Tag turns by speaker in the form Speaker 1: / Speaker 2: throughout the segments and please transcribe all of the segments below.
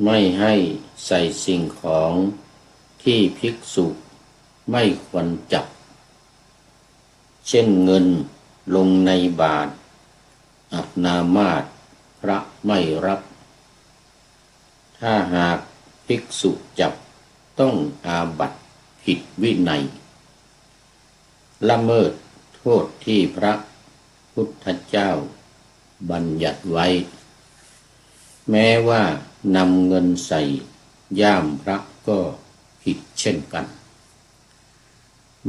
Speaker 1: ไม่ให้ใส่สิ่งของที่ภิกษุไม่ควรจับเช่นเงินลงในบาตรอัปนามาสพระไม่รับถ้าหากภิกษุจับต้องอาบัติผิดวินัยละเมิดโทษที่พระพุทธเจ้าบัญญัติไว้แม้ว่านำเงินใส่ย่ามพระก็ผิดเช่นกัน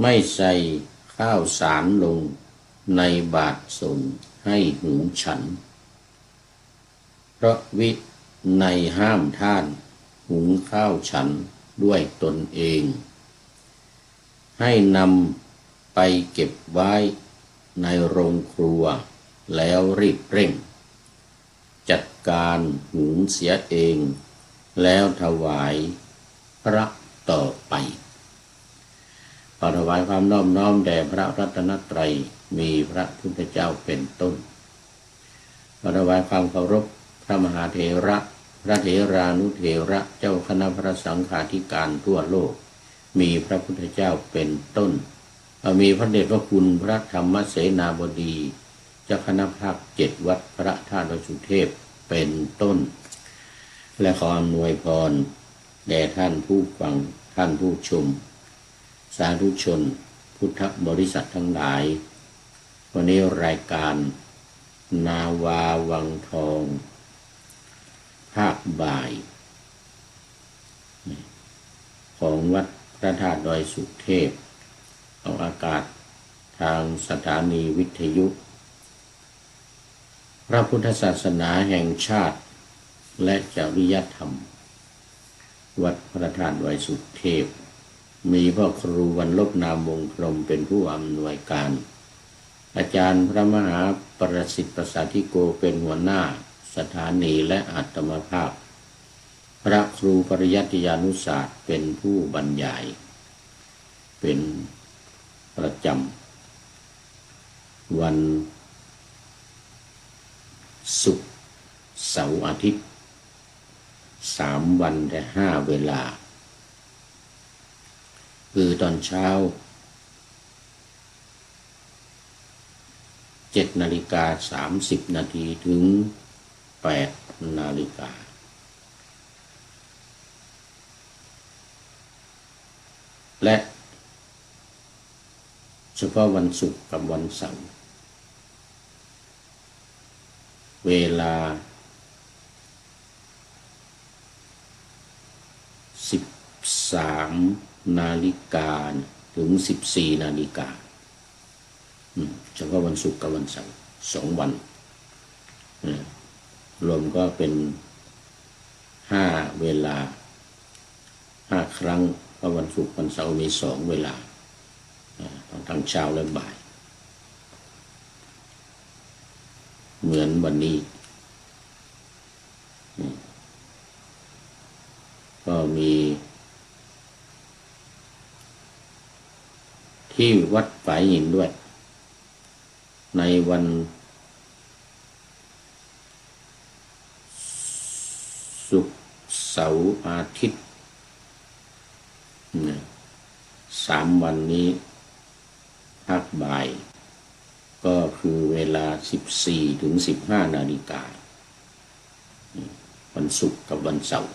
Speaker 1: ไม่ใส่ข้าวสารลงในบาตรสงฆ์ให้หุงฉันเพราะวินัยห้ามท่านหุงข้าวฉันด้วยตนเองให้นำไปเก็บไว้ในโรงครัวแล้วรีบเร่งจัดการหุงเสียเองแล้วถวายพระต่อไปขอถวายความนอบน้อมแด่พระรัตนตรัยมีพระพุทธเจ้าเป็นต้นขอถวายความเคารพพระมหาเถระพระเถรานุเถระเจ้าคณะพระสังฆาธิการทั่วโลกมีพระพุทธเจ้าเป็นต้นมีพระเดชพระคุณพระธรรมเสนาบดีเจ้าคณะภาค7วัดพระธาตุดอยสุเทพเป็นต้นและขออำนวยพรแด่ท่านผู้ฟังท่านผู้ชมสาธุชนพุทธบริษัททั้งหลายวันนี้รายการนาวาวังทองภาคบ่ายของวัดพระธาตุดอยสุเทพออกอากาศทางสถานีวิทยุพระพุทธศาสนาแห่งชาติและจริยธรรมวัดพระธาตุดอยสุเทพมีพ่อครูวรรลบนามวงศ์พรหมเป็นผู้อำนวยการอาจารย์พระมหาประสิทธิ์ประสาธิโกเป็นหัวหน้าสถานีและอาตมาภาพพระครูปริยัติยานุศาสตร์เป็นผู้บรรยายเป็นประจำวันศุกร์เสาร์อาทิตย์3 วันแต่5 เวลาคือตอนเช้า7:30 นาทีถึง8 นาฬิกาและเฉพาะวันศุกร์กับวันเสาร์เวลา13 นาฬิกาถึง14 นาฬิกาเฉพาะวันศุกร์กับวันเสาร์2 วันรวมก็เป็น5 เวลา5 ครั้งเพราะวันศุกร์วันเสาร์มี2 เวลาทั้งเช้าและบ่ายเหมือนวันนี้ก็มีที่วัดฝายหินด้วยในวันศุกร์เสาร์อาทิตย์3 วันนี้ภาคบ่ายก็คือเวลา14 ถึง 15 นาฬิกาวันศุกร์กับวันเสาร์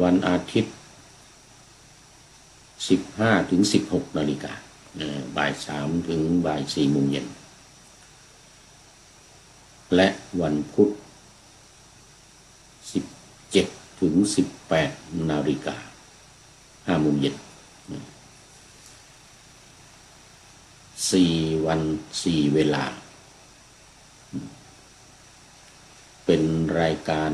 Speaker 1: วันอาทิตย์15 ถึง 16 นาฬิกาบ่าย 3 ถึงบ่าย 4 โมงเย็นและวันพุธ17 ถึง 18 นาฬิกา 5 โมงเย็น4 วัน 4 เวลาเป็นรายการ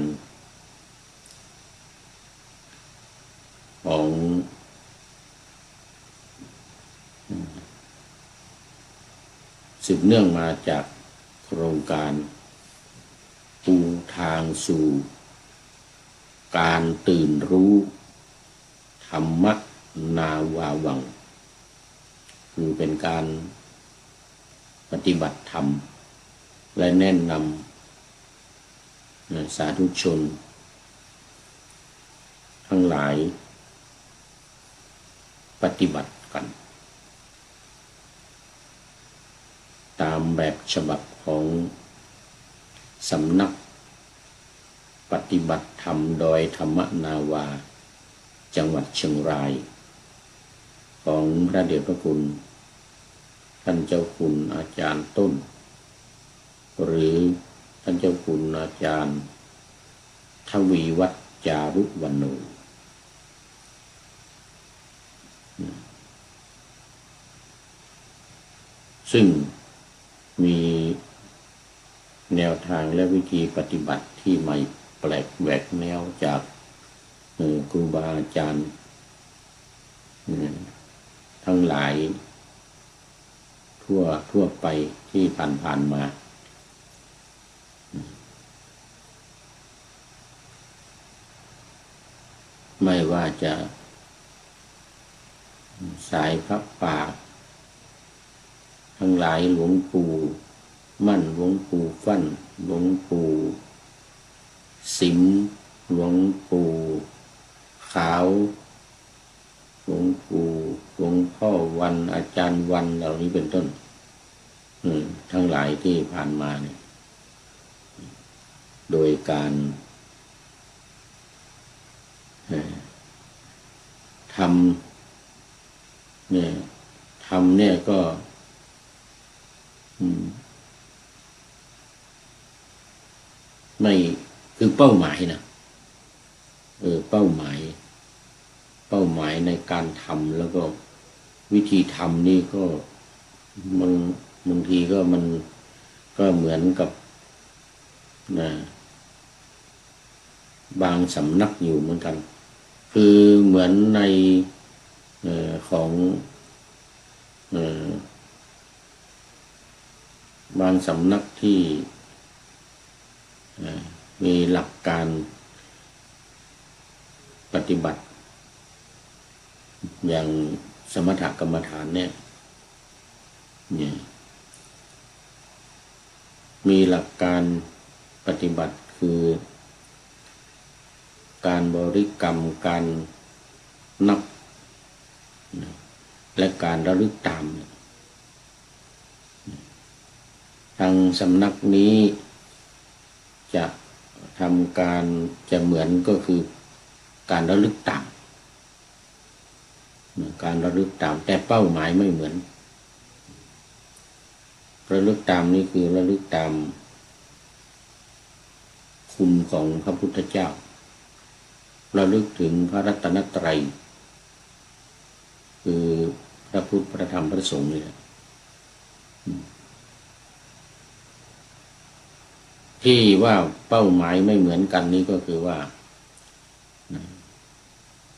Speaker 1: ของสืบเนื่องมาจากโครงการปูทางสู่การตื่นรู้ธรรมนาวาวังคือเป็นการปฏิบัติธรรมและแนะนำสาธุชน ลายปฏิบัติกันตามแบบฉบับของสำนักปฏิบัติธรรมดอยธรรมนาวาจังหวัดเชียงรายของพระเดชพระคุณท่านเจ้าคุณอาจารย์ต้นหรือท่านเจ้าคุณอาจารย์ทวีวัฒน์จารุวรรณูซึ่งมีแนวทางและวิธีปฏิบัติที่ใหม่แปลกแหวกแนวจากครูบาอาจารย์ทั้งหลายทั่วไปที่ผ่านมา ไม่ว่าจะสายพระป่าทั้งหลายหลวงปู่มั่นหลวงปู่ฟั่นหลวงปู่สิมหลวงปู่ขาวหลวงปู่หลวงพ่อวันอาจารย์วันเหล่านี้เป็นต้นทั้งหลายที่ผ่านมาเนี่ยโดยการทำเนี่ยก็ไม่คือเป้าหมายนะเป้าหมายในการทำแล้วก็วิธีทำนี่ก็มันบางทีก็มันก็เหมือนกับนะบางสำนักอยู่เหมือนกันคือเหมือนในของบางสำนักที่มีหลักการปฏิบัติอย่างสมถกรรมฐานเนี่ยมีหลักการปฏิบัติคือการบริกรรมการนับและการระลึกตามทางสำนักนี้จะทำการจะเหมือนก็คือการระลึกตามแต่เป้าหมายไม่เหมือนระลึกตามนี่คือระลึกตามคุณของพระพุทธเจ้าระลึกถึงพระรัตนตรัยคือพระพุทธพระธรรมพระสงฆ์นี่แหละที่ว่าเป้าหมายไม่เหมือนกันนี้ก็คือว่า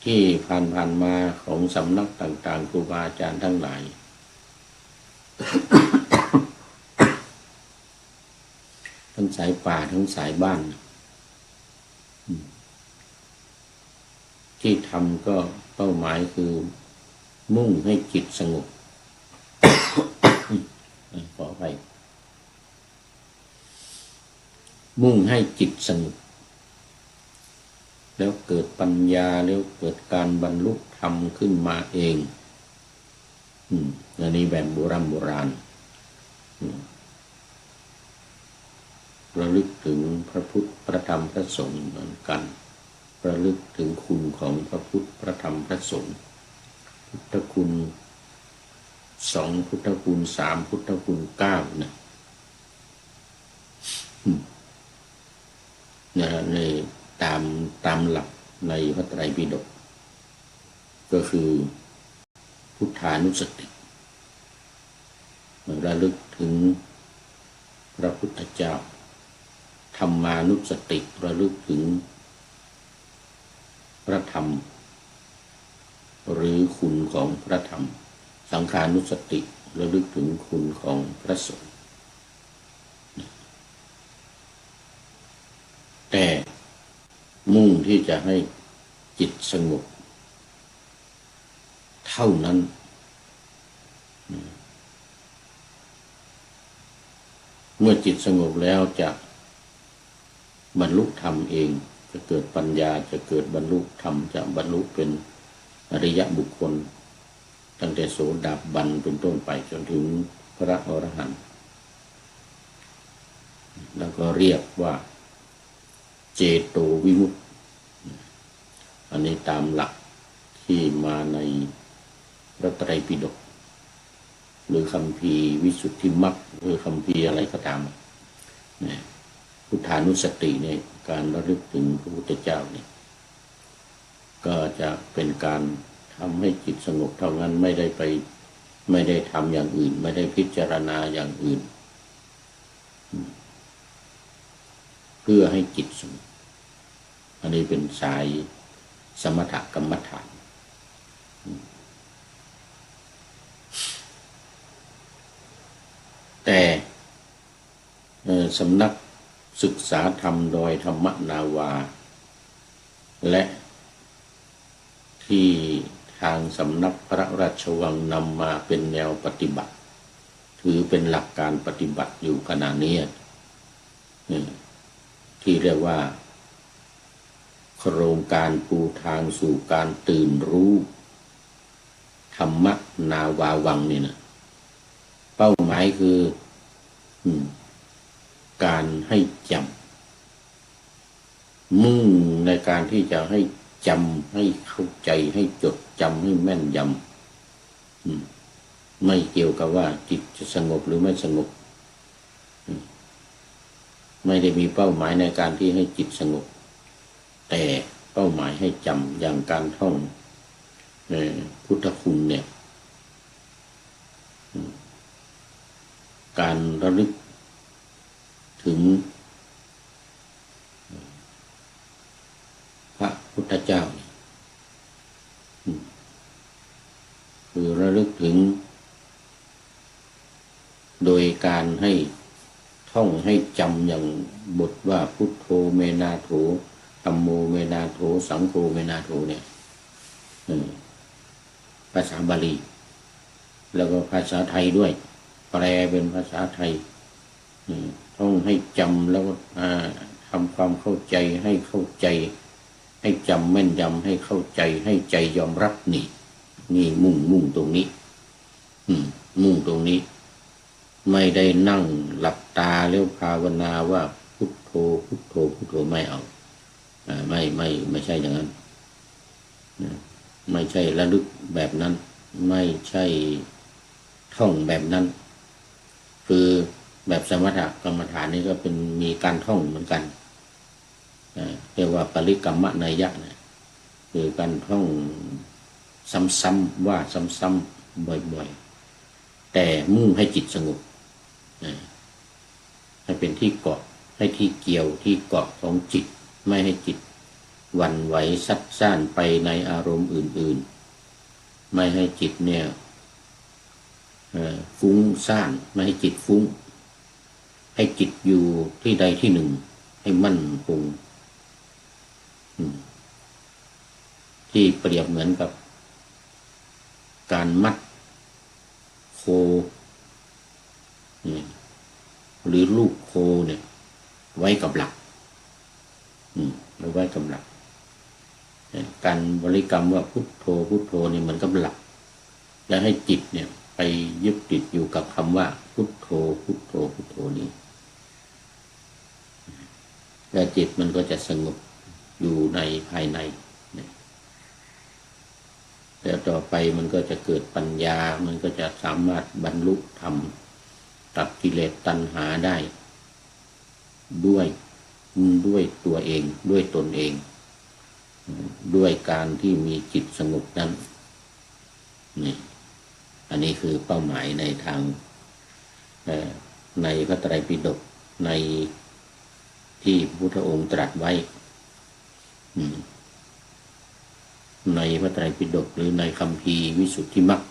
Speaker 1: ที่ผ่านมาของสำนักต่างๆครูบาอาจารย์ทั้งหลาย ทั้งสายป่าทั้งสายบ้านที่ทำก็เป้าหมายคือมุ่งให้จิตสงบ ขออภัยมุ่งให้จิตสงบแล้วเกิดปัญญาแล้วเกิดการบรรลุธรรมขึ้นมาเองอันนี้แบบโบราณระลึกถึงพระพุทธพระธรรมพระสงฆ์เหมือนกันระลึกถึงคุณของพระพุทธพระธรรมพระสงฆ์พุทธคุณ2พุทธคุณ3พุทธคุณ9นะในตามหลักในพระไตรปิฎกก็คือพุทธานุสติระลึกถึงพระพุทธเจ้าธรรมานุสติระลึกถึงพระธรรมหรือคุณของพระธรรมสังฆานุสติระลึกถึงคุณของพระสงฆ์แต่มุ่งที่จะให้จิตสงบเท่านั้นเมื่อจิตสงบแล้วจะบรรลุธรรมเอง จะเกิดปัญญาจะเกิดบรรลุธรรมจะบรรลุเป็นอริยบุคคลตั้งแต่โสดาบันเป็นต้นไปจนถึงพระอรหันต์แล้วก็เรียกว่าเจโตวิมุตติอันนี้ตามหลักที่มาในพระไตรปิฎกหรือคัมภีร์วิสุทธิมรรคหรือคัมภีร์อะไรก็ตามพุทธานุสติเนี่ยการระลึกถึงพระพุทธเจ้าเนี่ยก็จะเป็นการทำให้จิตสงบเท่านั้นไม่ได้ทำอย่างอื่นไม่ได้พิจารณาอย่างอื่นเพื่อให้จิตสงบอันนี้เป็นสายสมถกรรมฐานแต่สำนักศึกษาธรรมโดยธรรมนาวาและที่ทางสำนักพระราชวังนำมาเป็นแนวปฏิบัติถือเป็นหลักการปฏิบัติอยู่ขณะนี้ที่เรียกว่าโครงการปูทางสู่การตื่นรู้ธรรมนาวาวังนี่นะเป้าหมายคือการให้จำมุ่งในการที่จะให้จำให้เข้าใจให้จดจำให้แม่นยำไม่เกี่ยวกับว่าจิตจะสงบหรือไม่สงบไม่ได้มีเป้าหมายในการที่ให้จิตสงบแต่เป้าหมายให้จำอย่างการท่องพุทธคุณเนี่ยการระลึกถึงพระพุทธเจ้าคือระลึกถึงโดยการให้ท่องให้จำอย่างบทว่าพุทโธเมนาโถธัมโมเมนาโถสังโฆเมนาโถเนี่ยภาษาบาลีแล้วก็ภาษาไทยด้วยแปลเป็นภาษาไทยท่องให้จำแล้วทำความเข้าใจให้เข้าใจให้จำแม่นยำให้เข้าใจให้ใจยอมรับนี่มุ่งตรงนี้มุ่งตรงนี้ไม่ได้นั่งหลับตาแล้วภาวนาว่าพุทโธพุทโธพุทโธไม่เอาไม่ใช่อย่างนั้นไม่ใช่ระลึกแบบนั้นไม่ใช่ท่องแบบนั้นคือแบบสมถกรรมฐานนี่ก็เป็นมีการท่องเหมือนกันเรียกว่าปริกรรมนัยยะนะคือการท่องซ้ำๆว่าซ้ำๆบ่อยๆแต่มุ่งให้จิตสงบให้เป็นที่เกาะให้ที่เกี่ยวที่เกาะของจิตไม่ให้จิตหวั่นไหวซัดซ่านไปในอารมณ์อื่นๆไม่ให้จิตเนี่ยฟุ้งซ่านไม่ให้จิตฟุ้งให้จิตอยู่ที่ใดที่หนึ่งให้มั่นคงที่เปรียบเหมือนกับการมัดโคหรือลูกโคเนี่ยไว้กับหลักไว้กับหลักการบริกรรมว่าพุทโธพุทโธนี่เหมือนกับหลักแล้วให้จิตเนี่ยไปยึดติดอยู่กับคำว่าพุทโธพุทโธพุทโธนี้แล้วจิตมันก็จะสงบอยู่ในภายในแล้วต่อไปมันก็จะเกิดปัญญามันก็จะสามารถบรรลุธรรมตัดกิเลสตัณหาได้ด้วยตัวเองด้วยตนเองด้วยการที่มีจิตสงบนั้นนี่อันนี้คือเป้าหมายในทางในพระไตรปิฎกในที่พระพุทธองค์ตรัสไว้ในพระไตรปิฎกหรือในคัมภีร์วิสุทธิมรรค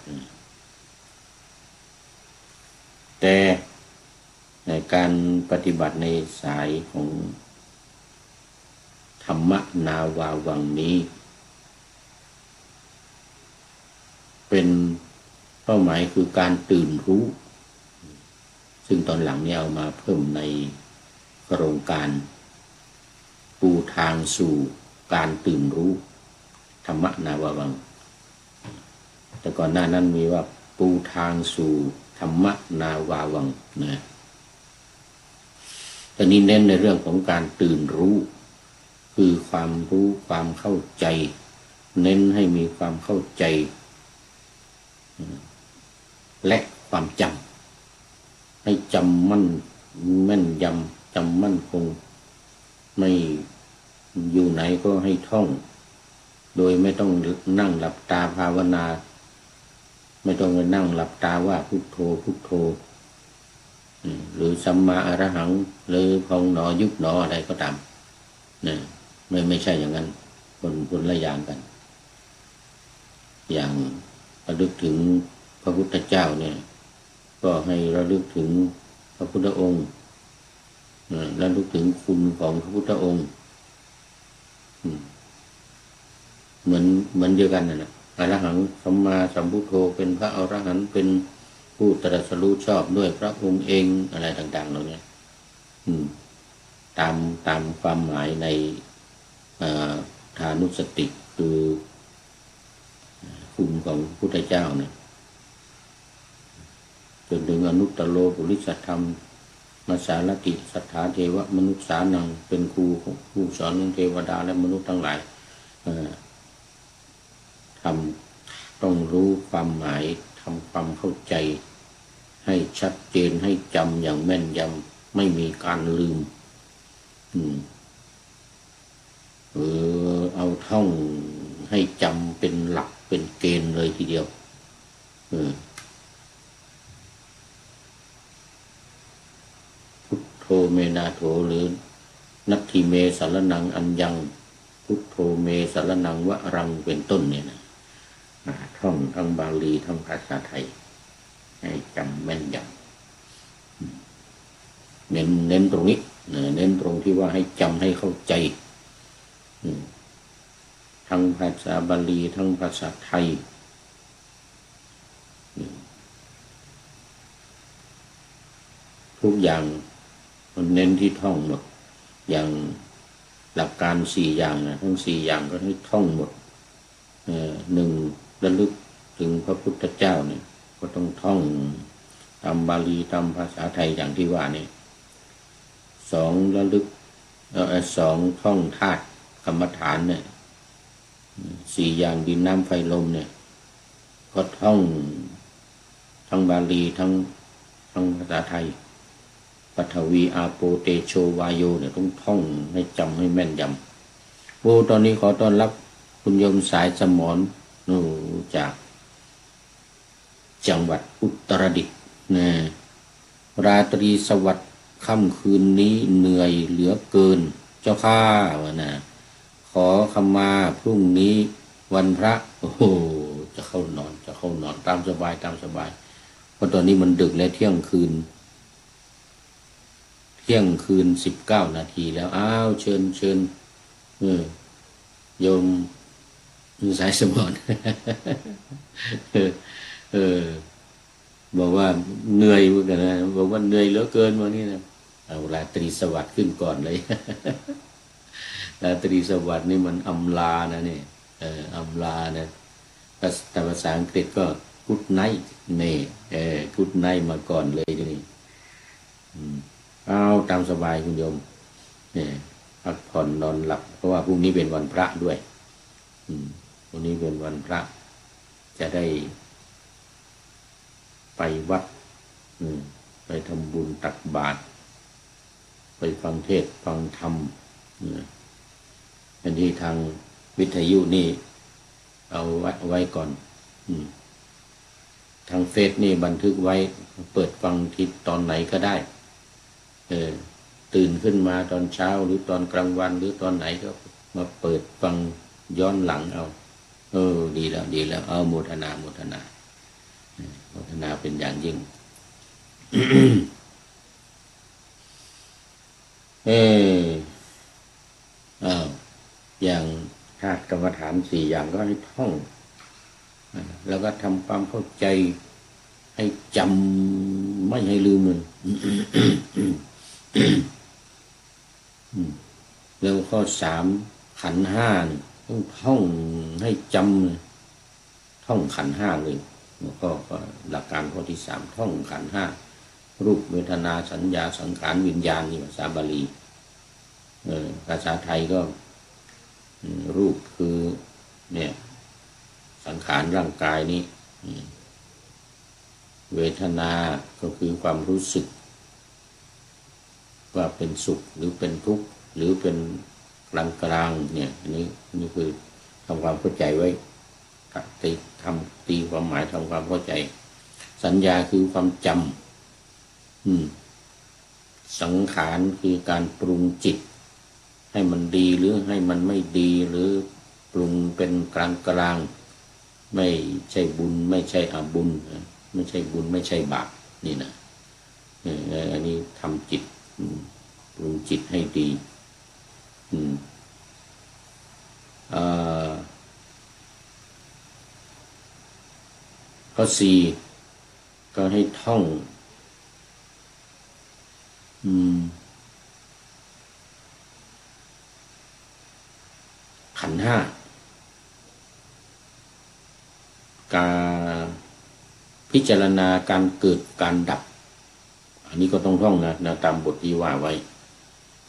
Speaker 1: แต่ในการปฏิบัติในสายของธรรมนาวาวังนี้เป็นเป้าหมายคือการตื่นรู้ซึ่งตอนหลังนี้เอามาเพิ่มในโครงการ ปูทางสู่การตื่นรู้ธรรมนาวาวังแต่ก่อนหน้านั้นมีว่าปูทางสู่ธรรมนาวาวังนะตอนนี้เน้นในเรื่องของการตื่นรู้คือความรู้ความเข้าใจเน้นให้มีความเข้าใจและความจำให้จำมั่นแม่นยำจำมั่นคงไม่อยู่ไหนก็ให้ท่องโดยไม่ต้องนั่งหลับตาภาวนาไม่ต้องไปนั่งหลับตาว่าพุทโธพุทโธหรือสัมมาอรหังหรือพองหนอยุบหนออะไรก็ตามนะไม่ใช่อย่างนั้นคนละอย่างกันอย่างระลึกถึงพระพุทธเจ้าเนี่ยก็ให้ระลึกถึงพระพุทธองค์ระลึกถึงคุณของพระพุทธองค์เหมือนเดียวกันนะอรหังสัมมาสัมพุทโธเป็นพระอรหันต์เป็นผู้ตรัสรู้ชอบด้วยพระองค์เองอะไรต่างๆเหล่านี้ตามความหมายในฐานุสติคือคุณของพระพุทธเจ้าเนี่ยจนถึงอนุตตโลปุริสธรรมมาสารติสัทธาเทวมนุษย์สานังเป็นครูของผู้สอนของเทวดาและมนุษย์ทั้งหลายต้องรู้ความหมายทำความเข้าใจให้ชัดเจนให้จำอย่างแม่นยำไม่มีการลืมเอาท่องให้จำเป็นหลักเป็นเกณฑ์เลยทีเดียวพุทโธเมนาโถหรือนัตถิเมสารนังอัญญังพุทโธเมสารนังวะรังเป็นต้นเนี่ยนะท่องทั้งบาลีทั้งภาษาไทยให้จำแม่นยำเน้นตรงนี้เน้นตรงที่ว่าให้จำให้เข้าใจทั้งภาษาบาลีทั้งภาษาไทยทุกอย่างมันเน้นที่ท่องหมดอย่างหลักการ4อย่างนะทั้ง4อย่างก็ให้ท่องหมด1ระลึกถึงพระพุทธเจ้าเนี่ยก็ต้องท่องตามบาลีตามภาษาไทยอย่างที่ว่านี่2ระลึก2ท่องธาตุกรรมฐานเนี่ย4อย่างดินน้ำไฟลมเนี่ยก็ท่องทั้งบาลีทั้งภาษาไทยปฐวีอาโปเตโชวายโยเนี่ยต้องท่องให้จำให้แม่นยำตอนนี้ขอต้อนรับคุณโยมสายสมรจากจังหวัดอุตรดิตถ์นะราตรีสวัสดิ์ค่ำคืนนี้เหนื่อยเหลือเกินเจ้าข้าวะนะขอขมาพรุ่งนี้วันพระโอ้โหจะเข้านอนตามสบายเพราะตอนนี้มันดึกแล้วเที่ยงคืน19 นาทีแล้วอ้าวเชิญโยมสายสมรบอกว่าเหนื่อยเหมือนกันนะบอกว่าเหนื่อยเหลือเกินวันนี้นะเอาราตรีสวัสดิ์ขึ้นก่อนเลยราตรีสวัสดิ์นี่มันอำลานะนี่อำลานะแต่ภาษาอังกฤษก็ good night นี่good night มาก่อนเลยนี่เอาตามสบายคุณโยมพักผ่อนนอนหลับเพราะว่าพรุ่งนี้เป็นวันพระด้วยพรุ่งนี้เป็นวันพระจะได้ไปวัดไปทำบุญตักบาตรไปฟังเทศน์ฟังธรรมอันนี้ทางวิทยุนี่เอาไว้ก่อนทางเฟซนี่บันทึกไว้เปิดฟังทีตอนไหนก็ได้ตื่นขึ้นมาตอนเช้าหรือตอนกลางวันหรือตอนไหนก็มาเปิดฟังย้อนหลังเอาดีแล้วเอาโมทนาเป็นอย่างยิ่ง อย่างธาตุกรรมฐาน4อย่างก็ให้ท่องแล้วก็ทำความเข้าใจให้จำไม่ให้ลืมเลย แล้วข้อสามขันธ์ห้าต้องท่องให้จำท่องขันธ์ห้าเลยแล้วก็หลักการข้อที่สามท่องขันธ์ห้ารูปเวทนาสัญญาสังขารวิญญาณนี่ภาษาบาลีภาษาไทยก็รูปคือเนี่ยสังขารร่างกายนี้เวทนาก็คือความรู้สึกว่าเป็นสุขหรือเป็นทุกข์หรือเป็นกลางๆเนี่ยนี่คือทำความเข้าใจไว้ตีความหมายทำความเข้าใจสัญญาคือความจำสังขารคือการปรุงจิตให้มันดีหรือให้มันไม่ดีหรือปรุงเป็นกลางไม่ใช่บุญไม่ใช่อบุญไม่ใช่บุญไม่ใช่บาปนี่นะอันนี้ทำจิตปรุงจิตให้ดีข้อสี่ก็ให้ท่องขันธ์ห้าการพิจารณาการเกิดการดับอันนี้ก็ต้องท่องนะตามบทที่ว่าไว้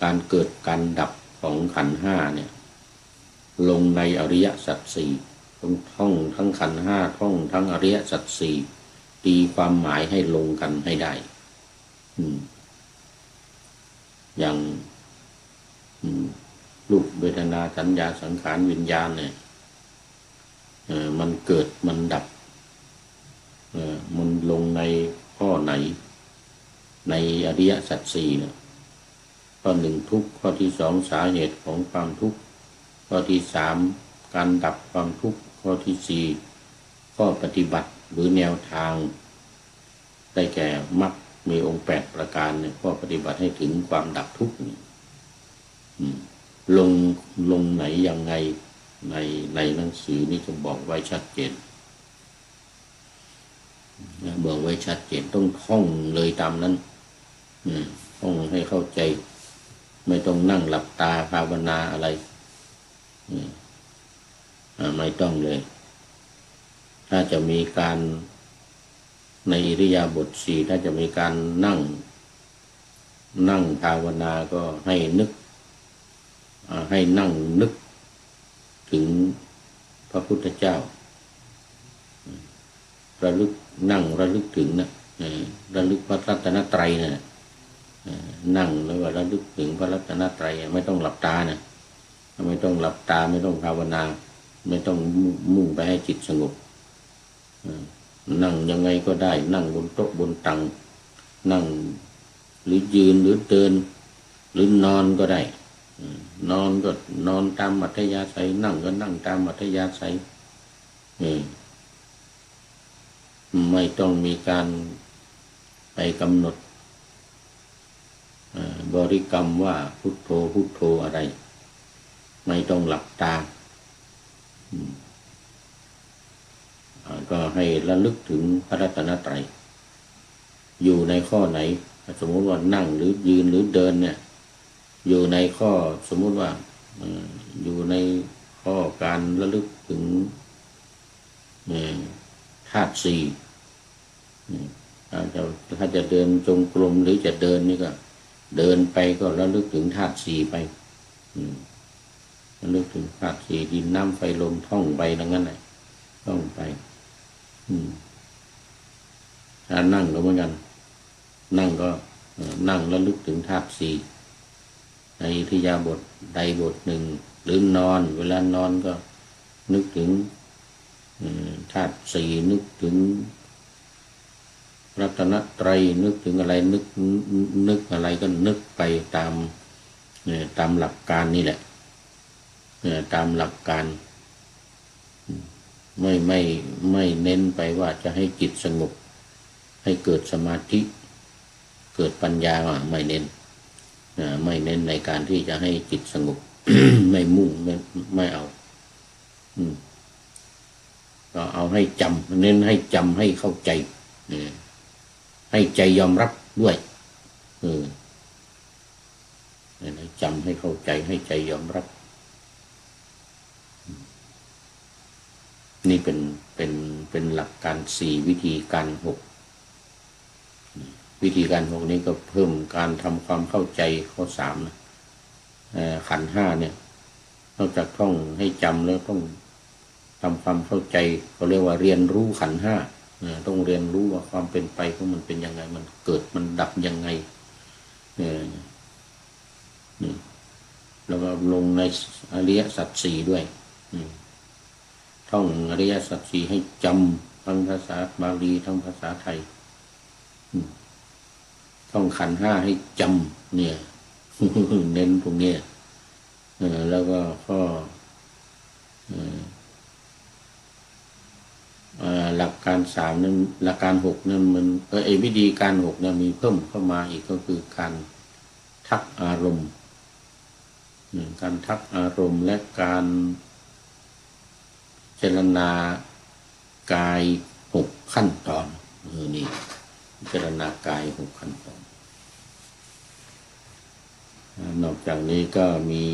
Speaker 1: การเกิดการดับของขันธ์ห้าเนี่ยลงในอริยสัจสี่ต้องท่องทั้งขันธ์ห้าท่องทั้งอริยสัจสี่ตีความหมายให้ลงกันให้ได้อย่างรูปเวทนาสัญญาสังขารวิญญาณเนี่ยมันเกิดมันดับมันลงในข้อไหนในอริยสัจสี่เนี่ยข้อหนึ่งทุกข์ข้อที่สองสาเหตุของความทุกข์ข้อที่สามการดับความทุกข์ข้อที่สี่ข้อปฏิบัติหรือแนวทางได้แก่มรรคมีองค์8ประการเนี่ยข้อปฏิบัติให้ถึงความดับทุกข์ลงไหนยังไงในหนังสือนี่จะบอกไว้ชัดเจนบอกไว้ชัดเจนต้องท่องเลยตามนั้นท่องให้เข้าใจไม่ต้องนั่งหลับตาภาวนาอะไรไม่ต้องเลยถ้าจะมีการในอิริยาบถสี่ถ้าจะมีการนั่งภาวนาก็ให้นั่งนึกถึงพระพุทธเจ้าระลึกนั่งระลึกถึงระลึกพระรัตนตรัยนะนั่งแล้วก็ระลึกถึงพระรัตนตรัยไม่ต้องหลับตานะไม่ต้องหลับตาไม่ต้องภาวนาไม่ต้องมุ่งไปให้จิตสงบนั่งยังไงก็ได้นั่งบนโต๊ะบนตังนั่งหรือยืนหรือเดินหรือนอนก็ได้นอนก็นอนตามอัธยาศัยนั่งก็นั่งตามอัธยาศัยไม่ต้องมีการไปกำหนดบริกรรมว่าพุทโธพุทโธอะไรไม่ต้องหลับตาก็ให้ระลึกถึงพระรัตนตรัยอยู่ในข้อไหนสมมติว่านั่งหรือยืนหรือเดินเนี่ยอยู่ในข้อสมมุติว่าอยู่ในข้อการระลึกถึงธาตุสี่ถ้าจะเดินจงกรมหรือจะเดินนี่ก็เดินไปก็ระลึกถึงธาตุสี่ไประลึกถึงธาตุสี่ดินน้ำไฟลมท่องไปดังนั้นเลยท่องไปถ้านั่งก็เหมือนกันนั่งก็นั่งระลึกถึงธาตุสี่ในอิริยาบถใดบทหนึ่งหรือนอนเวลานอนก็นึกถึงธาตุสี่นึกถึงรัตนตรัยนึกถึงอะไรนึกอะไรก็นึกไปตามหลักการนี่แหละตามหลักการไม่เน้นไปว่าจะให้จิตสงบให้เกิดสมาธิเกิดปัญญาไม่เน้นในการที่จะให้จิตสงบ ไม่มุ่งไม่เอาก็เอาให้จำเน้นให้จำให้เข้าใจให้ใจยอมรับด้วยใจ จำให้เข้าใจให้ใจยอมรับนี่เป็นหลักการ4วิธีการ6วิธีการ6นี้ก็เพิ่มการทำความเข้าใจข้อ3นะขันธ์5เนี่ยนอกจากท่องให้จำแล้วต้องทำความเข้าใจเขาเรียกว่าเรียนรู้ขันธ์5ต้องเรียนรู้ว่าความเป็นไปของมันเป็นยังไงมันเกิดมันดับยังไงนี่แล้วก็ลงในอริยสัจ4ด้วยท่องอริยสัจ4ให้จำทั้งภาษาบาลีทั้งภาษาไทยท่องขันธ์5ให้จำเนี่ย เน้นตรงนี้แล้วก็ข้อหลักการ3นั้นหลักการ6นั้นมันวิธีการ6นั้นมีเพิ่มเข้ามาอีกก็คือการทักอารมณ์การทักอารมณ์และการเจรณากาย6ขั้นตอนนี่เจรณากาย6ขั้นตอนนอกจากนี้ก็มี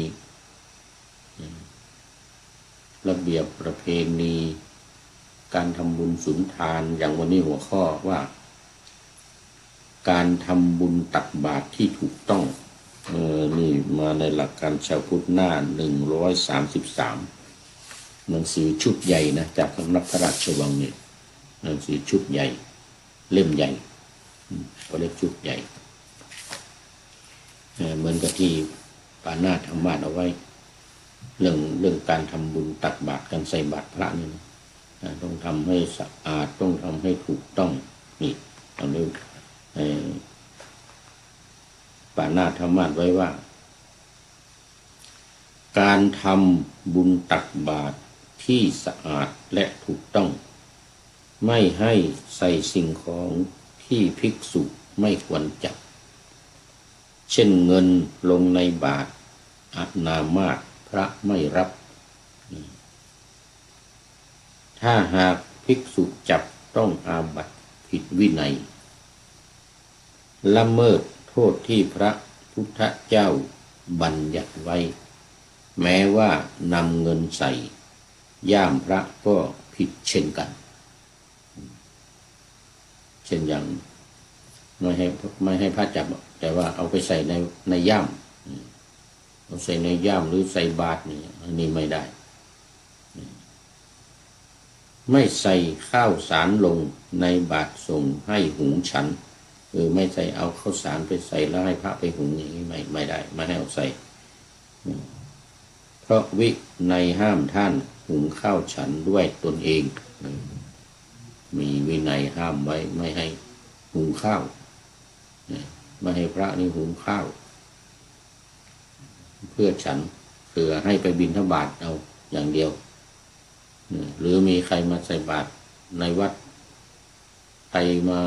Speaker 1: ระเบียบประเพณีการทำบุญสุนทานอย่างวันนี้หัวข้อว่าการทำบุญตักบาตรที่ถูกต้องนี่มาในหลักการชาวพุทธหน้า133หนังสือชุดใหญ่นะจากสำนักพระราชวังเนี่ยหนังสือชุดใหญ่เล่มใหญ่ก็เรียกชุดใหญ่เหมือนกับที่ปานาธรรมาสเอาไว้เรื่องการทำบุญตักบาตรการใส่บาตรพระนี่ต้องทำให้สะอาดต้องทำให้ถูกต้องนี่ตอนนี้ปานาธรรมาสไว้ว่าการทำบุญตักบาตรที่สะอาดและถูกต้องไม่ให้ใส่สิ่งของที่ภิกษุไม่ควรจับเช่นเงินลงในบาตรอนามาสพระไม่รับถ้าหากภิกษุจับต้องอาบัติผิดวินัยละเมิดโทษที่พระพุทธเจ้าบัญญัติไว้แม้ว่านำเงินใส่ย่ามพระก็ผิดเช่นกันเช่นอย่างไม่ให้พระจับแต่ว่าเอาไปใส่ในย่ามเอาใส่ในย่ามหรือใส่บาตรนี่อันนี้ไม่ได้ไม่ใส่ข้าวสารลงในบาตรส่งให้หุงฉันไม่ใส่เอาข้าวสารไปใส่แล้วให้พระไปหุงอย่างนี้ไม่ได้ไม่ให้เอาใส่เพราะวินัยห้ามท่านหุงข้าวฉันด้วยตนเองมีวินัยห้ามไว้ไม่ให้หุงข้าวไม่ให้พระนี่หุงข้าวเพื่อฉันคือให้ไปบิณฑบาตเอาอย่างเดียวหรือมีใครมาใส่บาตรในวัดใครมา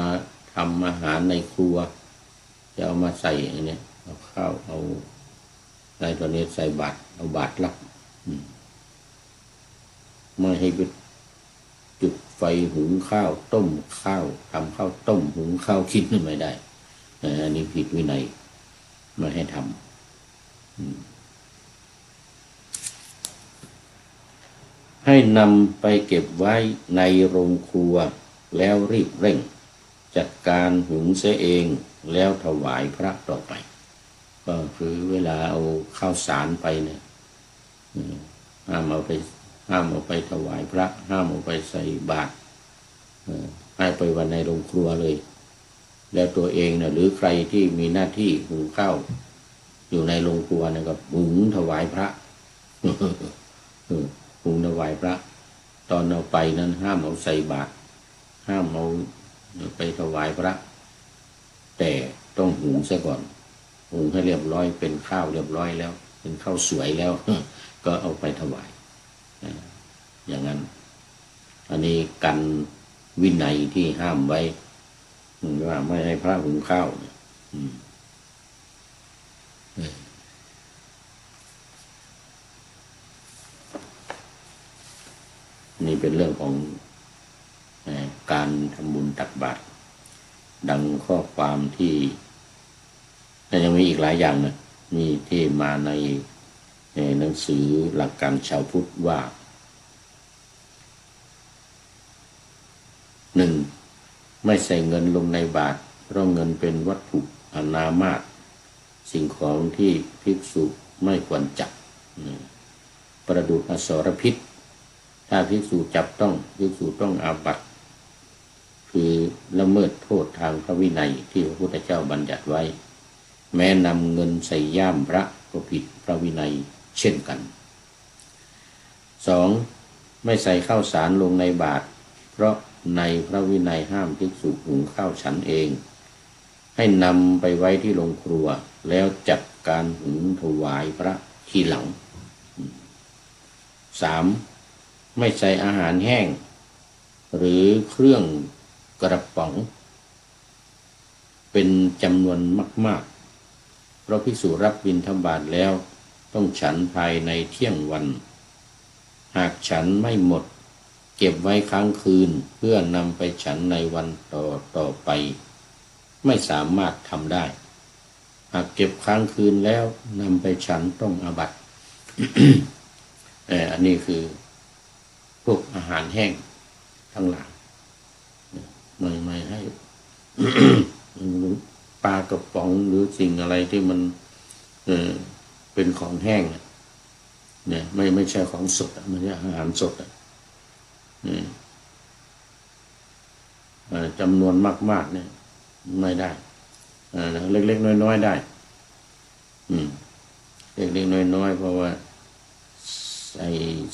Speaker 1: ทำอาหารในครัวจะเอามาใส่อย่างนี้เอาข้าวเอาในตัวนี้ใส่บาตรเอาบาตรรับไม่ให้ไปจุดไฟหุงข้าวต้มข้าวทำข้าวต้มหุงข้าวกินไม่ได้อันนี้ผิดวินัยไม่ให้ทำให้นำไปเก็บไว้ในโรงครัวแล้วรีบเร่งจัดการหุงเสียเองแล้วถวายพระต่อไปก็คือเวลาเอาข้าวสารไปเนี่ยห้ามเอาไปถวายพระห้ามเอาไปใส่บาตรให้ไปไว้ในโรงครัวเลยแล้วตัวเองเนี่ยหรือใครที่มีหน้าที่หุงข้าวอยู่ในโรงครัวเนี่ยก็หุงถวายพระหุงถวายพระตอนเอาไปนั้นห้ามเอาใส่บาตรห้ามเอาไปถวายพระแต่ต้องหุงซะก่อนหุงให้เรียบร้อยเป็นข้าวเรียบร้อยแล้วเป็นข้าวสวยแล้วก็เอาไปถวายอย่างนั้นอันนี้กันวินัยที่ห้ามไว้ว่าไม่ให้พระหุงข้าวนี่เป็นเรื่องของการทำบุญตักบาตรดังข้อความที่ยังมีอีกหลายอย่างนะ นี่ที่มาในหนังสือหลักการชาวพุทธว่าหนึ่งไม่ใส่เงินลงในบาตรเพราะเงินเป็นวัตถุอนามาตสิ่งของที่ภิกษุไม่ควรจับประดุจอสรพิษถ้าภิกษุจับต้องภิกษุต้องอาบัติคือละเมิดโทษทางพระวินัยที่พระพุทธเจ้าบัญญัติไว้แม้นำเงินใส่ย่ามพระก็ผิดพระวินัยเช่นกันสองไม่ใส่ข้าวสารลงในบาตรเพราะในพระวินัยห้ามภิกษุหุงข้าวฉันเองให้นำไปไว้ที่โรงครัวแล้วจัดการหุงถวายพระทีหลังสามไม่ใส่อาหารแห้งหรือเครื่องกระป๋องเป็นจำนวนมากๆเพราะภิกษุรับบิณฑบาตแล้วต้องฉันภายในเที่ยงวันหากฉันไม่หมดเก็บไว้ค้างคืนเพื่อนำไปฉันในวันต่อไปไม่สามารถทำได้หากเก็บค้างคืนแล้วนำไปฉันต้องอาบัติ อันนี้คือพวกอาหารแห้งทั้งหลายไม่ให้ ปลากระป๋องหรือสิ่งอะไรที่มันเป็นของแห้งเนี่ยไม่ใช่ของสดไม่ใช่อาหารสดจำนวนมากๆเนี่ยไม่ได้เล็กๆน้อยๆได้เล็กๆน้อยๆเพราะว่าใส่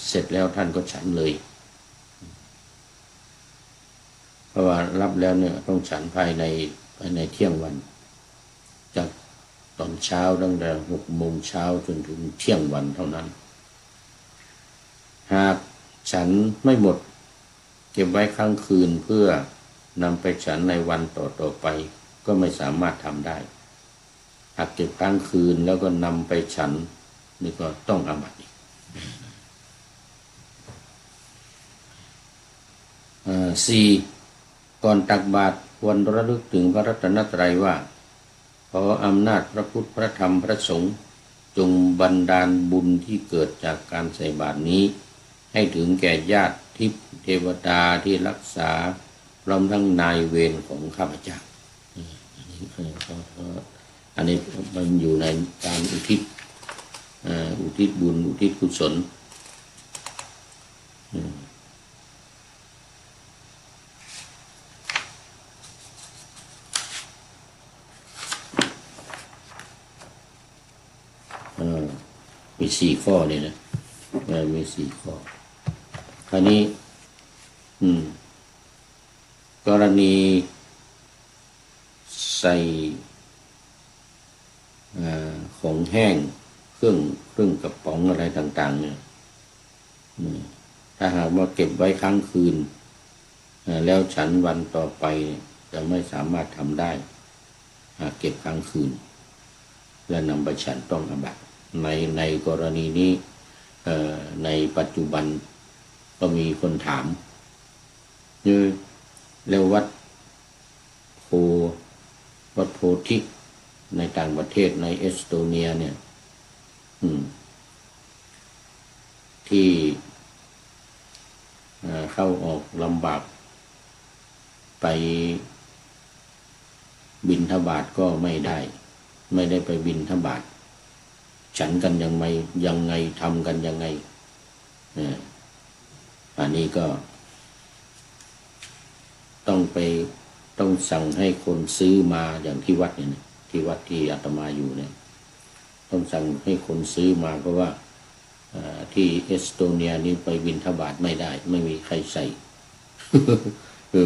Speaker 1: เสร็จแล้วท่านก็ฉันเลยเพราะว่ารับแล้วเนี่ยต้องฉันภายในเที่ยงวันจากตอนเช้าตั้งแต่6 โมงเช้าจนถึงเที่ยงวันเท่านั้นหากฉันไม่หมดเก็บไว้ค้างคืนเพื่อนำไปฉันในวันต่อไปก็ไม่สามารถทำได้หากเก็บค้างคืนแล้วก็นำไปฉันนี่ก็ต้องอาบัติอีก4ก่อนตักบาตรควรระลึกถึงพระรัตนตรัยว่าขออำนาจพระพุทธพระธรรมพระสงฆ์จงบันดาลบุญที่เกิดจากการใส่บาตรนี้ให้ถึงแก่ญาติทิพย์เทวดาที่รักษาพร้อมทั้งนายเวรของข้าพเจ้าอันนี้มันอยู่ในการอุทิศบุญอุทิศกุศลมี4 ข้อนี่นะมี4 ข้อคราวนี้กรณีใส่ของแห้งเครื่องกระป๋องอะไรต่างๆเนี่ยถ้าหากว่าเก็บไว้ค้างคืนแล้วฉันวันต่อไปจะไม่สามารถทำได้หากเก็บค้างคืนและนำไปฉันต้องอาบัติในกรณีนี้ในปัจจุบันก็มีคนถามแล้ววัดโพธิในต่างประเทศในเอสโตเนียเนี่ยที่เข้าออกลำบากไปบิณฑบาตก็ไม่ได้ไปบิณฑบาตฉันกันยังไงทำกันยังไงอันนี้ก็ต้องสั่งให้คนซื้อมาอย่างที่วัดเนี่ยที่วัดที่อาตมาอยู่เนี่ยต้องสั่งให้คนซื้อมาเพราะว่าที่เอสโตเนียนี่ไปบิณฑบาตไม่ได้ไม่มีใครใส่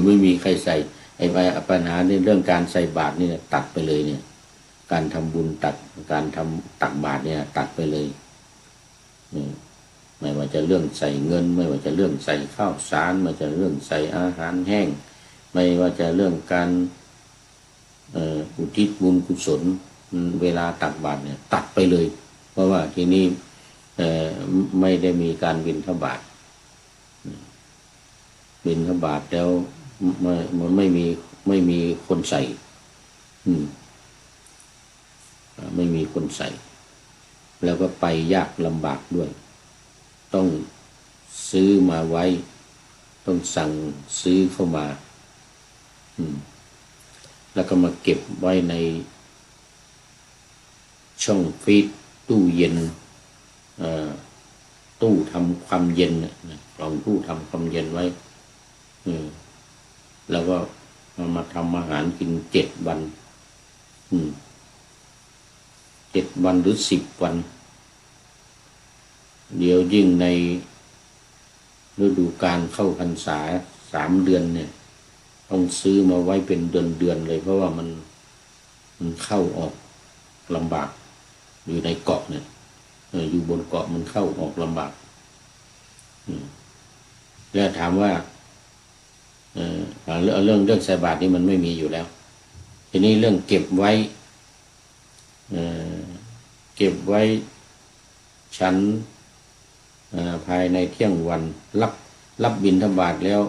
Speaker 1: ไม่มีใครใส่ไอ้ปัญหาในเรื่องการใส่บาตรนี่ตัดไปเลยเนี่ยการทำบุญการทำตักบาตรเนี่ยตัดไปเลยไม่ว่าจะเรื่องใส่เงินไม่ว่าจะเรื่องใส่ข้าวสารไม่ว่าจะเรื่องใส่อาหารแห้งไม่ว่าจะเรื่องการอุทิศบุญกุศลเวลาตักบาตรเนี่ยตัดไปเลยเพราะว่าที่นี่ไม่ได้มีการบิณฑบาตแล้วมันไม่มีคนใส่ไม่มีคนใส่ แล้วก็ไปยากลำบากด้วยต้องซื้อมาไว้ต้องสั่งซื้อเข้ามาแล้วก็มาเก็บไว้ในช่องฟรีซตู้เย็นตู้ทำความเย็นกล่องตู้ทำความเย็นไว้แล้วก็มาทำอาหารกิน7 วัน7 วันหรือ10 วันเดี๋ยวยิ่งในฤดูกาลเข้าพรรษา3 เดือนเนี่ยต้องซื้อมาไว้เป็นเดือนเลยเพราะว่ามันเข้าออกลำบากอยู่ในเกาะเนี่ยอยู่บนเกาะมันเข้าออกลำบากแล้วถามว่าเรื่องใส่บาตรนี่มันไม่มีอยู่แล้วทีนี้เรื่องเก็บไว้ฉันภายในเที่ยงวันรับบิณฑบาตแล้ว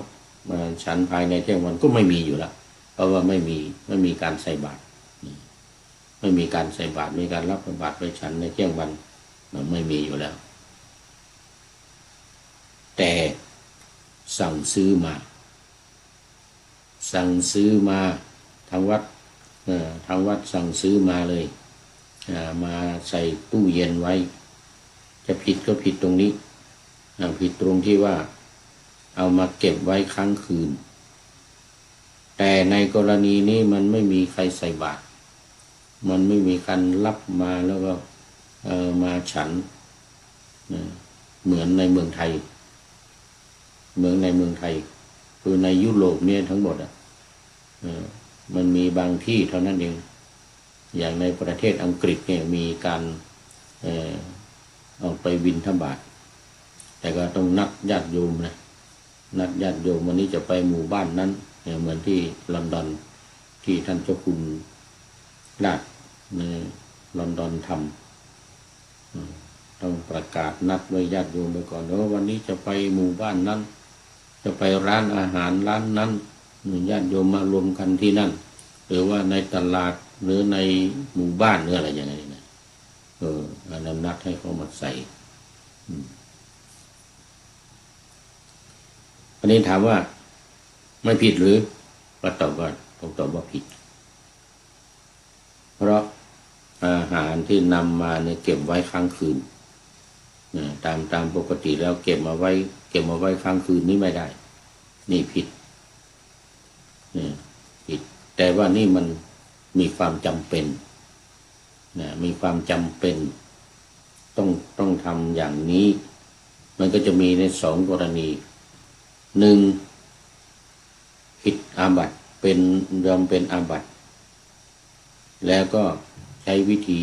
Speaker 1: ฉันภายในเที่ยงวันก็ไม่มีอยู่แล้วเพราะว่าไม่มีการใส่บาตรไม่มีการใส่บาตรมีการรับบาตรไปฉันในเที่ยงวันไม่มีอยู่แล้วแต่สั่งซื้อมาทางวัดสั่งซื้อมาเลยมาใส่ตู้เย็นไว้จะผิดก็ผิดตรงนี้ผิดตรงที่ว่าเอามาเก็บไว้ค้างคืนแต่ในกรณีนี้มันไม่มีใครใส่บาตรมันไม่มีการรับมาแล้วก็มาฉันเหมือนในเมืองไทยคือในยุโรปเนี่ยทั้งหมดมันมีบางที่เท่านั้นเองอย่างในประเทศอังกฤษเนี่ยมีการเอาไปบิณฑบาตแต่ก็ต้องนัดญาติโยมวันนี้จะไปหมู่บ้านนั้นเหมือนที่ลอนดอนที่ท่านเจ้าคุณราชในลอนดอนทำต้องประกาศนัดไว้ญาติโยมไปก่อนว่าวันนี้จะไปหมู่บ้านนั้นจะไปร้านอาหารร้านนั้นญาติโยมมารวมกันที่นั่นหรือว่าในตลาดหรือในหมู่บ้านหรืออะไรอย่างนี้นะอันนั้นนัดให้เขามาใส่อันนี้ถามว่าไม่ผิดหรือก็ตอบว่าผิดเพราะอาหารที่นำมาเนี่ยเก็บไว้ค้างคืนตามปกติแล้วเก็บมาไว้ค้างคืนนี้ไม่ได้นี่ผิดแต่ว่านี่มันมีความจำเป็นมีความจำเป็นต้องทำอย่างนี้มันก็จะมีใน2 กรณี1ผิดอาบัติยอมเป็นอาบัติแล้วก็ใช้วิธี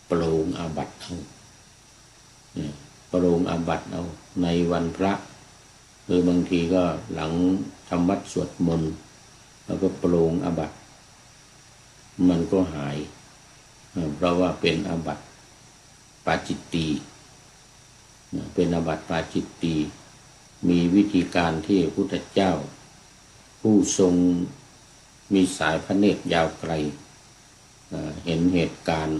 Speaker 1: โปร่งอาบัติโปร่งอาบัติเอาในวันพระหรือบางทีก็หลังทำวัดสวดมนต์แล้วก็โปร่งอาบัติมันก็หายเพราะว่าเป็นอาบัติปาจิตตีเป็นอาบัติปาจิตตีมีวิธีการที่พระพุทธเจ้าผู้ทรงมีสายพระเนตรยาวไกลเห็นเหตุการณ์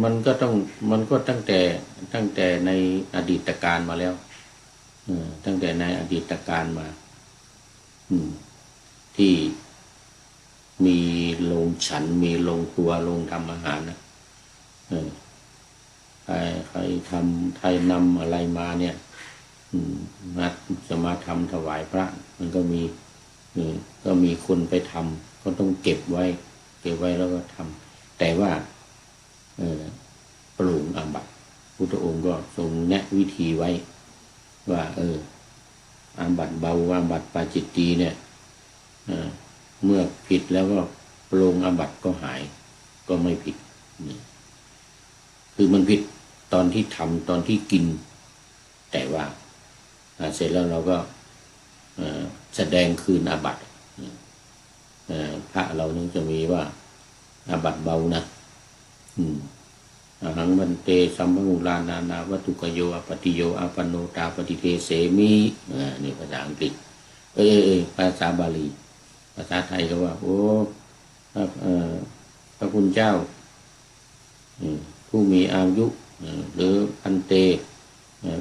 Speaker 1: มันก็ตั้งแต่ในอดีตการมาแล้วตั้งแต่ในอดีตการมาที่มีโรงฉันมีโรงครัวโรงทำอาหารนะใครนำอะไรมาเนี่ยจะมาทำถวายพระมันก็มีคนไปทำก็ต้องเก็บไว้แล้วก็ทำแต่ว่าปรุงอาบัติพุทธองค์ก็ทรงแนะวิธีไว้ว่าอาบัติเบาอาบัติปาจิตตีเนี่ยเมื่อผิดแล้วก็ปรุงอาบัติก็หายก็ไม่ผิดคือมันผิดตอนที่ทำตอนที่กินแต่ว่าเสร็จแล้วเราก็แสดงคืนอาบัติพระเรานี่จะมีว่าอาบัติเบานะอหังวันเตสัมภุลานาวัตถุกโยอปติโยอาปโนตาปฏิเทเสมินี่ภาษาอังกฤษภาษาบาลีภาษาไทยก็ว่าโอ้พระคุณเจ้า ผู้มีอายุหรือพันเต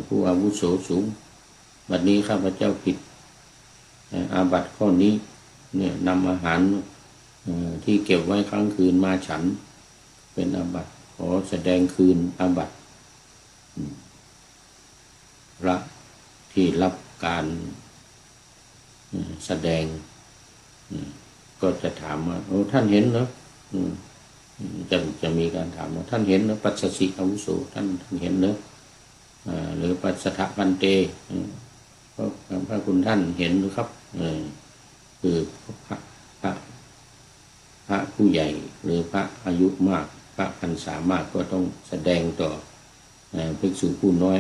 Speaker 1: ผู้อาวุโสสูงบัดนี้ข้าพเจ้าผิดอาบัติข้อนี้เนี่ยนำอาหารที่เก็บไว้ค้างคืนมาฉันเป็นอาบัติขอแสดงคืนอาบัติพระที่รับการแสดงก็จะถามว่าโอ้ท่านเห็นเหรอจะมีการถามว่าท่านเห็นเหรอปัสสิอาวุโสท่านเห็นเหรอหรือปัสสะพันเตพระคุณท่านเห็นหรือครับคือพระผู้ใหญ่หรือพระอายุมากพระพรรษามากก็ต้องแสดงต่อภิกษุผู้น้อย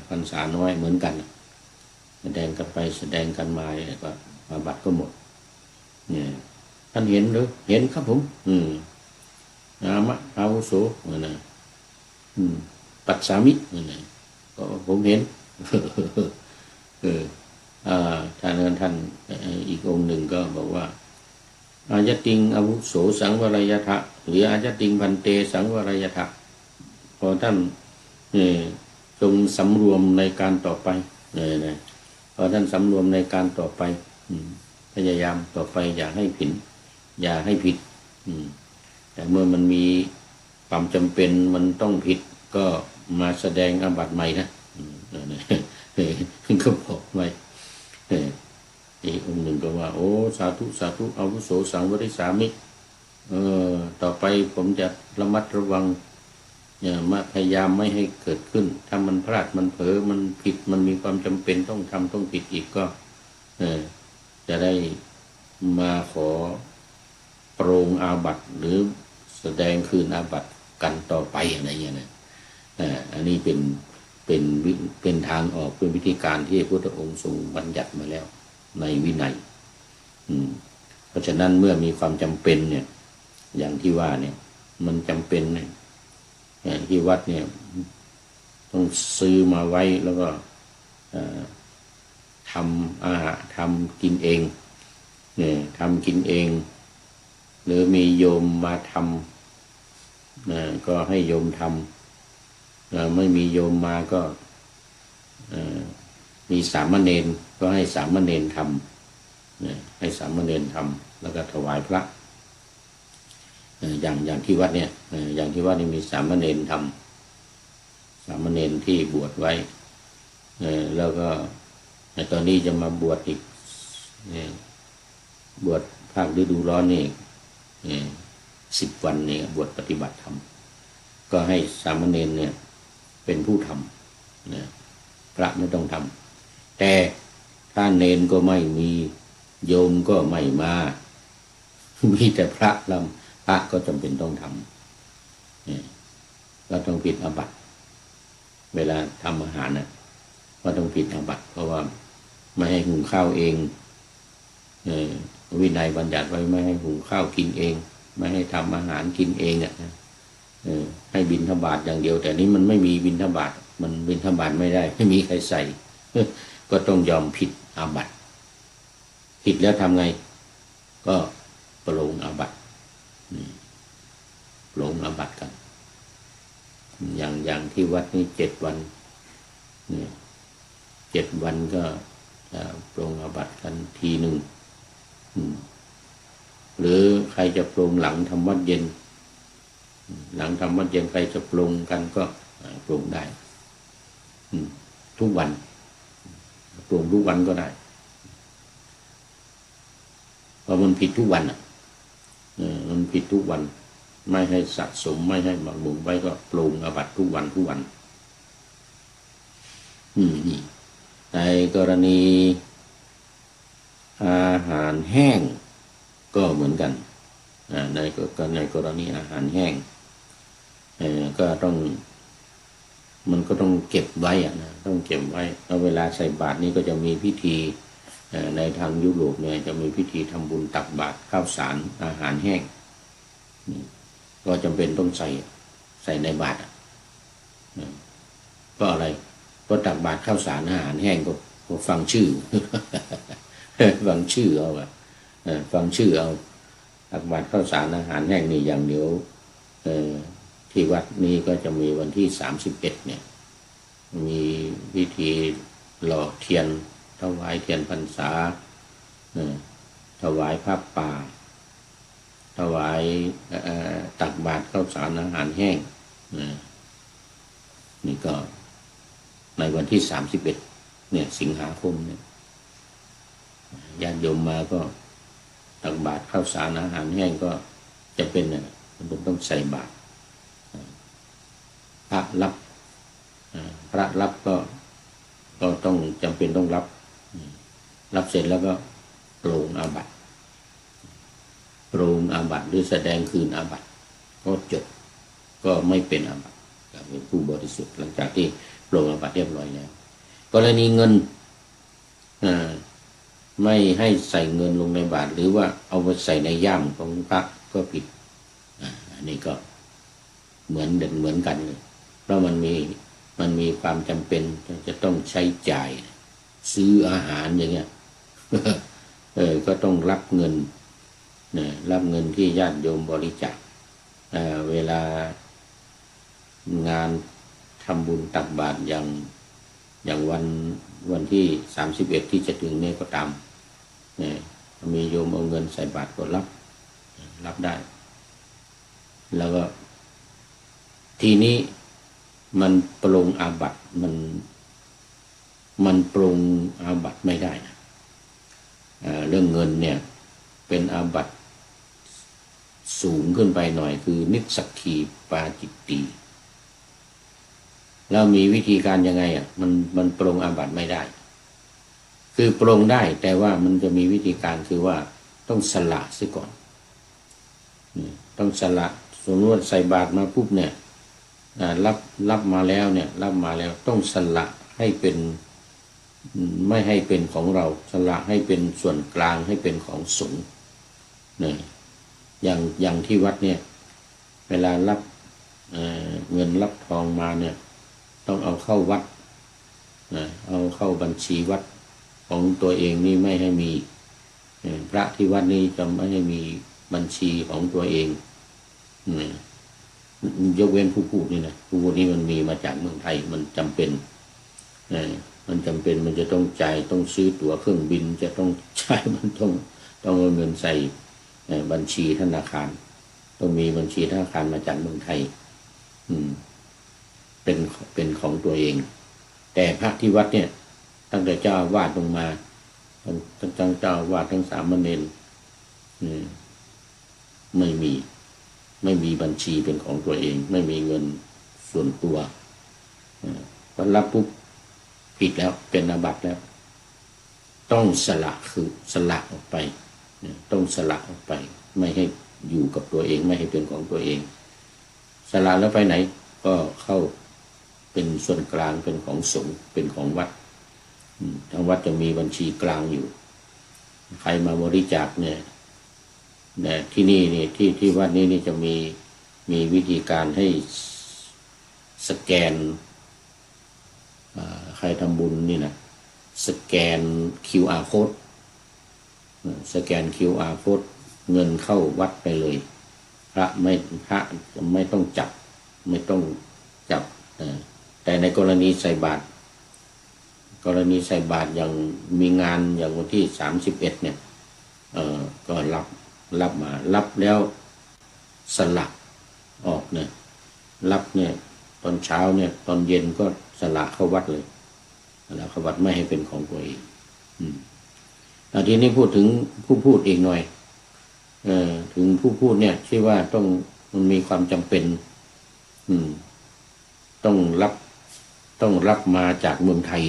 Speaker 1: พรรษาน้อยเหมือนกันแสดงกันไปแสดงกันมาก็อาบัติก็หมดเนี่ยท่านเห็นหรือเห็นครับผมมะอาวุโสนะปัสสามินะก็ผมเห็นท่านอีกองค์หนึ่งก็บอกว่าอายติงอาวุโสสังวรยทะหรืออายติงพันเตสังวรยทะพอท่านจงสำรวมในการต่อไปพอท่านสำรวมในการต่อไปพยายามต่อไปอย่าให้ผิดแต่เมื่อมันมีความจำเป็นมันต้องผิดก็มาแสดงอาบัติใหม่นะก็บอกไว้อีกองค์หนึ่งก็ว่าโอ้สาธุอาวุโสสังวริสามิต่อไปผมจะระมัดระวังมาพยายามไม่ให้เกิดขึ้นถ้ามันพลาดมันเผลอมันผิดมันมีความจำเป็นต้องทำต้องผิดอีกก็จะได้มาขอโปรงอาบัติหรือแสดงคืนอาบัติกันต่อไปอะไรอย่างเงี้ยนะอันนี้เป็นทางออกเป็นวิธีการที่พระพุทธองค์ทรงบัญญัติมาแล้วในวินัยเพราะฉะนั้นเมื่อมีความจำเป็นเนี่ยอย่างที่ว่าเนี่ยมันจำเป็นเนี่ยที่วัดเนี่ยต้องซื้อมาไว้แล้วก็ทำอาหารทำกินเองเนี่ยทำกินเองหรือมีโยมมาทำก็ให้โยมทำไม่มีโยมมาก็มีสามเณรก็ให้สามเณรทำให้สามเณรทำแล้วก็ถวายพระอย่างที่วัดเนี่ยอย่างที่วัดนี่มีสามเณรทำสามเณรที่บวชไว้แล้วก็ตอนนี้จะมาบวชอีกบวชภาคฤดูร้อนนี่10 วันนี่บวชปฏิบัติธรรมก็ให้สามเณรเนี่ยเป็นผู้ทำพระไม่ต้องทำแต่ถ้าเณรก็ไม่มีโยมก็ไม่มามีแต่พระก็จำเป็นต้องทำก็ต้องผิดอาบัติเวลาทำอาหารนะก็ต้องผิดอาบัติเพราะว่าไม่ให้หุงข้าวเองวินัยบัญญัติไว้ไม่ให้หุงข้าวกินเองไม่ให้ทำอาหารกินเองให้บิณฑบาตอย่างเดียวแต่นี้มันไม่มีบิณฑบาตมันบิณฑบาตไม่ได้ไม่มีใครใส่ก็ต้องยอมผิดอาบัติผิดแล้วทำไงก็ปรงอาบัติปรงอาบัติกันอย่างที่วัดนี้7 วันเนี่ย7 วันก็ปรงอาบัติกันทีหนึ่งหรือใครจะปรงหลังทำวัดเย็นหลังทำวัดเย็นใครจะปรงกันก็ปรงได้ทุกวันปรงทุกวันก็ได้เพราะมันผิดทุกวันมันผิดทุกวันไม่ให้สะสมไม่ให้หมักหมมไว้ก็ปรงอาบัติทุกวันนี่ในกรณีอาหารแห้งก็เหมือนกันในกรณีอาหารแห้งก็ต้องมันก็ต้องเก็บไว้นะต้องเก็บไว้แล้วเวลาใส่บาตรนี่ก็จะมีพิธีในทางยุโรปเนี่ยจะมีพิธีทำบุญตักบาตรข้าวสารอาหารแห้งก็จำเป็นต้องใส่ในบาตรก็อะไรก็ตักบาตรข้าวสารอาหารแห้งก็ฟังชื่อ ฟังชื่อเอาฟังชื่อเอาตักบาตรข้าวสารอาหารแห้งนี่อย่างเดียว ที่วัดนี้ก็จะมีวันที่31เนี่ยมีพิธีหล่อเทียนถวายเทียนพรรษาถวายผ้าป่าถวายตักบาตรข้าวสารอาหารแห้งนี่ก็ในวันที่31เนี่ยสิงหาคมเนี่ยญาติโยมมาก็ตักบาตรข้าวสารอาหารแห้งก็จะเป็นมันต้องใส่บาตรพระรับก็ต้องจำเป็นต้องรับเสร็จแล้วก็โปรงอาบัติหรือแสดงคืนอาบัติก็จบก็ไม่เป็นอาบัติเป็นผู้บริสุทธิ์หลังจากที่โปรงอาบัติเรียบร้อยแล้วกรณีเงินไม่ให้ใส่เงินลงในบาตรหรือว่าเอาไปใส่ในย่ามของพระก็ผิดอันนี้ก็เหมือนกันเลยเพราะมันมีความจำเป็นจะต้องใช้จ่ายซื้ออาหารอย่างเงี้ยก็ต้องรับเงินที่ญาติโยมบริจาคเวลางานทำบุญตักบาตรอย่างวันที่31ที่จะถึงนี้ก็ตามมีโยมเอาเงินใส่บาตรก็รับได้แล้วก็ทีนี้มันปรงอาบัติมันปรงอาบัติไม่ได้นะเรื่องเงินเนี่ยเป็นอาบัติสูงขึ้นไปหน่อยคือนิสสักคีปาจิตตีแล้วมีวิธีการยังไงมันปรงอาบัติไม่ได้คือปรงได้แต่ว่ามันจะมีวิธีการคือว่าต้องสละซะก่อนต้องสละสมมติว่าใส่บาตรมาปุ๊บเนี่ยรับมาแล้วต้องสละให้เป็นไม่ให้เป็นของเราสละให้เป็นส่วนกลางให้เป็นของสงฆ์เนี่ยอย่างที่วัดเนี่ยเวลารับเงินรับทองมาเนี่ยต้องเอาเข้าวัดเอาเข้าบัญชีวัดของตัวเองนี่ไม่ให้มีพระที่วัดนี้จะไม่ให้มีบัญชีของตัวเองยกเว้นผู้พูดนี่นะผู้พูดนี้มันมีมาจากเมืองไทยมันจำเป็นมันจำเป็นมันจะต้องจ่ายต้องซื้อตั๋วเครื่องบินจะต้องใช้มันต้องเอาเงินใส่บัญชีธนาคารต้องมีบัญชีธนาคารมาจากเมืองไทยเป็นของตัวเองแต่พระที่วัดเนี่ยตั้งแต่เจ้าอาวาสลงมาทั้งเจ้าอาวาสทั้งสามเณรไม่มีบัญชีเป็นของตัวเองไม่มีเงินส่วนตัวพอรับปุ๊บผิดแล้วเป็นอาบัติแล้วต้องสละคือสละออกไปต้องสละออกไปไม่ให้อยู่กับตัวเองไม่ให้เป็นของตัวเองสละแล้วไปไหนก็เข้าเป็นส่วนกลางเป็นของสงฆ์เป็นของวัดทางวัดจะมีบัญชีกลางอยู่ใครมาบริจาคเนี่ยที่นี่ที่วัดนี้นี่จะมีวิธีการให้สแกนใครทำบุญนี่นะสแกน QR code สแกน QR code เงินเข้าวัดไปเลยพระไม่ต้องจับแต่ในกรณีใส่บาตรอย่างมีงานอย่างวันที่31เนี่ยก็รับมารับแล้วสลักออกเนี่ยรับเนี่ยตอนเช้าเนี่ยตอนเย็นก็สละเข้าวัดเลยแล้วเข้าวัดไม่ให้เป็นของตัวเองทีนี้พูดถึงผู้พูดอีกหน่อยถึงผู้พูดเนี่ยที่ว่ามันมีความจำเป็นต้องรับมาจากเมืองไทย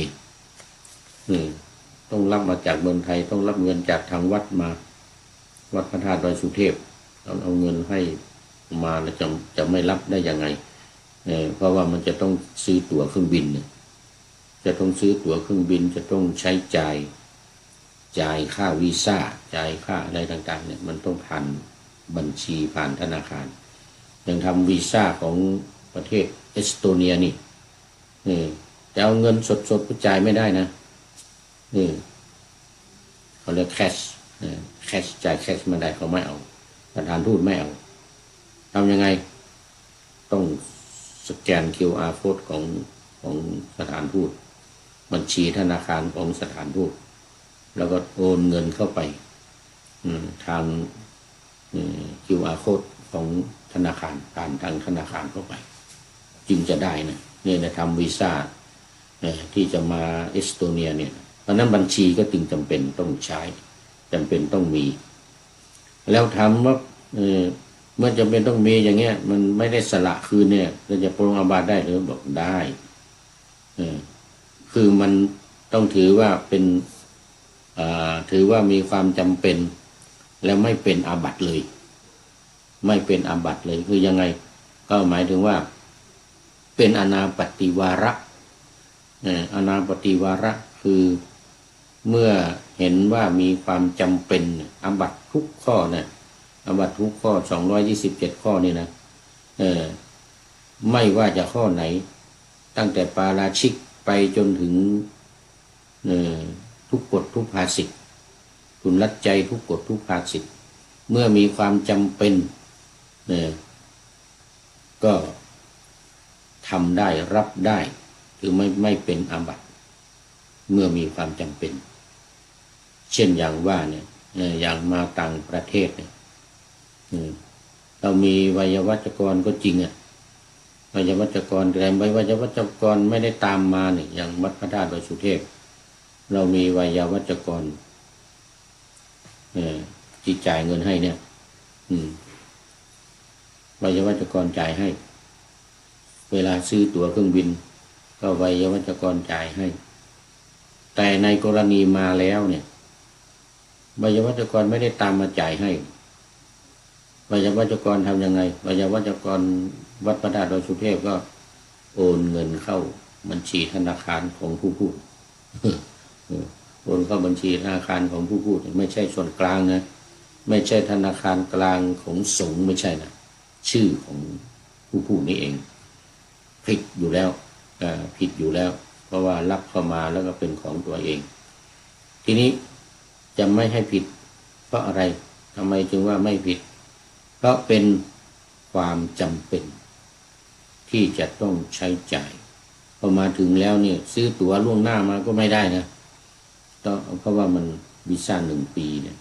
Speaker 1: ต้องรับมาจากเมืองไทยต้องรับเงินจากทางวัดมาวัดพระธาตุดอยสุเทพต้องเอาเงินให้มาแล้วจะไม่รับได้ยังไงเพราะว่ามันจะต้องซื้อตั๋วเครื่องบินจะต้องซื้อตั๋วเครื่องบินจะต้องใช้จ่ายค่าวีซ่าจ่ายค่าอะไรต่างๆเนี่ยมันต้องผ่านบัญชีผ่านธนาคารอย่างทำวีซ่าของประเทศเอสโตเนียนี่จะเอาเงินสดๆจ่ายไม่ได้นะเขาเรียกแคชจ่ายแคชไม่ได้เขาไม่เอาสถานทูตไม่เอาทำยังไง ต้องสแกน QR code ของสถานทูตบัญชีธนาคารของสถานทูตแล้วก็โอนเงินเข้าไปทางQR code ของธนาคารผ่านทางธนาคารเข้าไปจึงจะได้นะเนี่ยนะทำวีซ่าที่จะมาเอสโตเนียเนี่ยเพราะนั้นบัญชีก็จึงจำเป็นต้องใช้จำเป็นต้องมีแล้วถามว่าเมื่อจำเป็นต้องมีอย่างเงี้ยมันไม่ได้สละคืนเนี่ยเราจะปรงอาบัติได้หรือบอกได้คือมันต้องถือว่าเป็นถือว่ามีความจำเป็นแล้วไม่เป็นอาบัติเลยไม่เป็นอาบัติเลยคือยังไงก็หมายถึงว่าเป็นอนาปฏิวาระอนาปฏิวาระคือเมื่อเห็นว่ามีความจำเป็นอาบัติทุกข้อนะอาบัติทุกข้อ227ข้อนี่นะไม่ว่าจะข้อไหนตั้งแต่ปาราชิกไปจนถึงทุกกฎทุกภาสิทธิ์ทุนลัดใจทุกกฎทุกภาสิทธิ์เมื่อมีความจำเป็นก็ทำได้รับได้คือไม่เป็นอาบัติเมื่อมีความจำเป็นเช่นอย่างว่าเนี่ยอย่างมาต่างประเทศเนี่ยเรามีไวยาวัจกรก็จริงไวยาวัจกรแต่ไวยาวัจกรไม่ได้ตามมาเนี่ยอย่างวัดพระธาตุดอยสุเทพเรามีไวยาวัจกรที่จ่ายเงินให้เนี่ยไวยาวัจกรจ่ายให้เวลาซื้อตั๋วเครื่องบินก็ไวยาวัจกรจ่ายให้แต่ในกรณีมาแล้วเนี่ยไวยาวัจกรไม่ได้ตามมาจ่ายให้ไวยาวัจกรทำยังไงไวยาวัจกรวัดพระธาตุดอยสุเทพก็โอนเงินเข้าบัญชีธนาคารของผู้พูดโอนเข้าบัญชีธนาคารของผู้พูดไม่ใช่ส่วนกลางนะไม่ใช่ธนาคารกลางของสงฆ์ไม่ใช่นะชื่อของผู้พูดนี่เองผิดอยู่แล้วผิดอยู่แล้วเพราะว่ารับเข้ามาแล้วก็เป็นของตัวเองทีนี้จะไม่ให้ผิดเพราะอะไรทำไมจึงว่าไม่ผิดเพราะเป็นความจำเป็นที่จะต้องใช้จ่ายพอมาถึงแล้วเนี่ยซื้อตั๋วล่วงหน้ามาก็ไม่ได้นะเพราะว่ามันวีซ่า1 ปีเนี่ย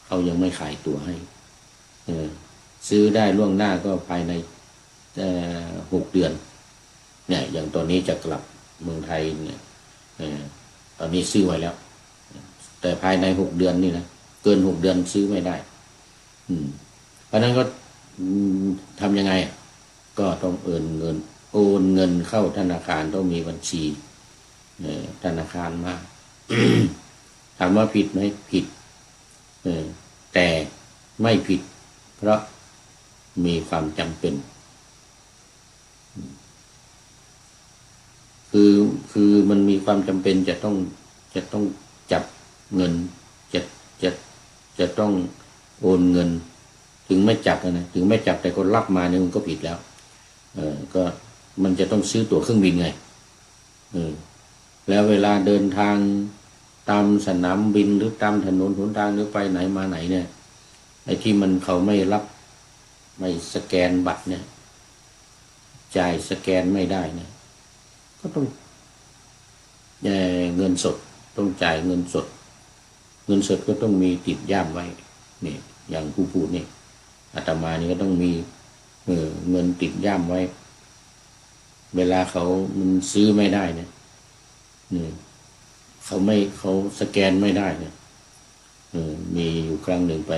Speaker 1: เขายังไม่ขายตั๋วให้ซื้อได้ล่วงหน้าก็ภายใน6 เดือนเนี่ยอย่างตอนนี้จะกลับเมืองไทยเนี่ยตอนนี้ซื้อไว้แล้วแต่ภายใน6 เดือนนี่นะเกิน6 เดือนซื้อไม่ได้เพราะนั้นก็ทำยังไงก็ต้องโอนเงินเข้าธนาคารต้องมีบัญชีธนาคารมา ถามว่าผิดไหมผิดแต่ไม่ผิดเพราะมีความจำเป็นคือมันมีความจำเป็นจะต้องจับเงินจะต้องโอนเงินถึงไม่จับนะถึงไม่จับแต่คนรับมาเนี่ยมันก็ผิดแล้วก็มันจะต้องซื้อตั๋วเครื่องบินไงแล้วเวลาเดินทางตามสนามบินหรือตามถนนหนทางหรือไปไหนมาไหนเนี่ยไอ้ที่มันเขาไม่รับไม่สแกนบัตรเนี่ยจ่ายสแกนไม่ได้เนี่ยก็ต้องเงินสดต้องจ่ายเงินสดก็ต้องมีติดย่ามไว้นี่อย่างผู้พูดนี่อาตมานี่ก็ต้องมีเงินติดย่ามไว้เวลามันซื้อไม่ได้เนี่ยเขาสแกนไม่ได้เนี่ยมีอยู่ครั้งหนึ่งไป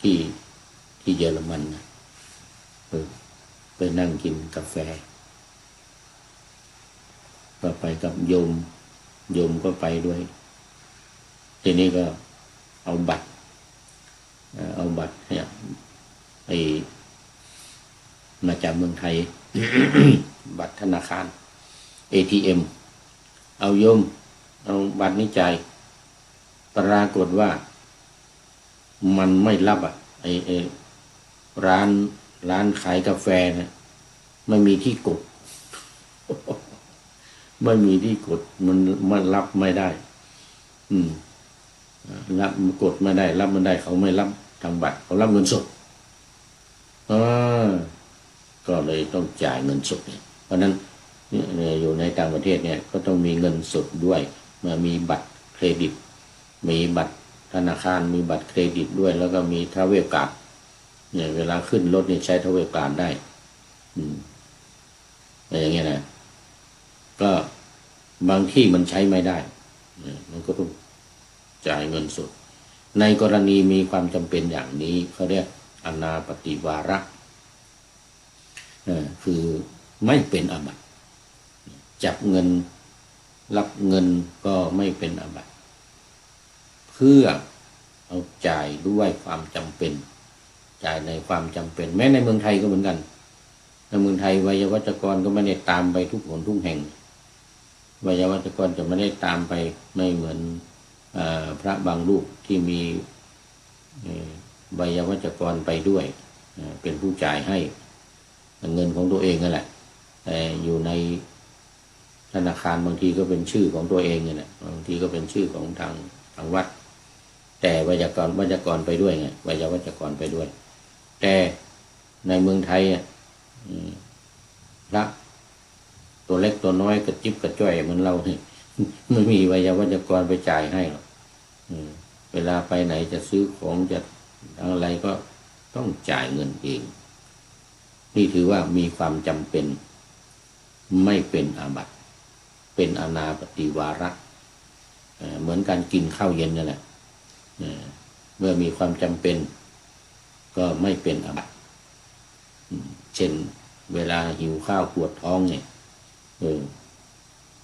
Speaker 1: ที่เยอรมันนะไปนั่งกินกาแฟก็ไปกับโยมก็ไปด้วยทีนี้ก็เอาบัตรเนี่ยมาจากเมืองไทย บัตรธนาคาร ATM เอาบัตรนี้จ่ายปรากฏว่ามันไม่รับร้านขายกาแฟเนี่ยไม่มีที่กด ไม่มีที่กดมันรับไม่ได้รับกดไม่ได้รับไม่ได้เขาไม่รับทางบัตรเขารับเงินสดก็เลย ต้องจ่ายเงินสดเนี่ยเพราะฉะนั้นอยู่ในต่างประเทศเนี่ยก็ต้องมีเงินสดด้วยเมื่อมีบัตรเครดิตมีบัตรธนาคารมีบัตรเครดิตด้วยแล้วก็มีทราเวลการ์ดเนี่ยเวลาขึ้นรถนี่ใช้ทราเวลการ์ดได้อะไรอย่างเงี้ยนะก็บางที่มันใช้ไม่ได้มันก็ต้องจ่ายเงินสดในกรณีมีความจำเป็นอย่างนี้เขาเรียกอนาปฏิวาระคือไม่เป็นอาบัติจับเงินรับเงินก็ไม่เป็นอาบัติเพื่อเอาจ่ายด้วยความจำเป็นจ่ายในความจำเป็นแม้ในเมืองไทยก็เหมือนกันในเมืองไทยไวยาวัจกรก็ไม่ได้ตามไปทุกหนทุกแห่งไวยาวัจกรจะไม่ได้ตามไปไม่เหมือนพระบางรูปที่มีไวยาวัจกรไปด้วยเป็นผู้จ่ายให้เงินของตัวเองนั่นแหละแต่อยู่ในธนาคารบางทีก็เป็นชื่อของตัวเองเนี่ยบางทีก็เป็นชื่อของทางวัดแต่ไวยากรไปด้วยไงไวยาวัจกรไปด้วยแต่ในเมืองไทยพระตัวเล็กตัวน้อยกระจิบกระจ้อยเหมือนเราเนี่ยไม่มีไวยาวัจกรไปจ่ายให้หรอกเวลาไปไหนจะซื้อของจะอะไรก็ต้องจ่ายเงินเองนี่ถือว่ามีความจำเป็นไม่เป็นอาบัติเป็นอนาปฏิวาระเหมือนการกินข้าวเย็นนั่นแหละเมื่อมีความจำเป็นก็ไม่เป็นอาบัติเช่นเวลาหิวข้าวปวดท้องเนี่ย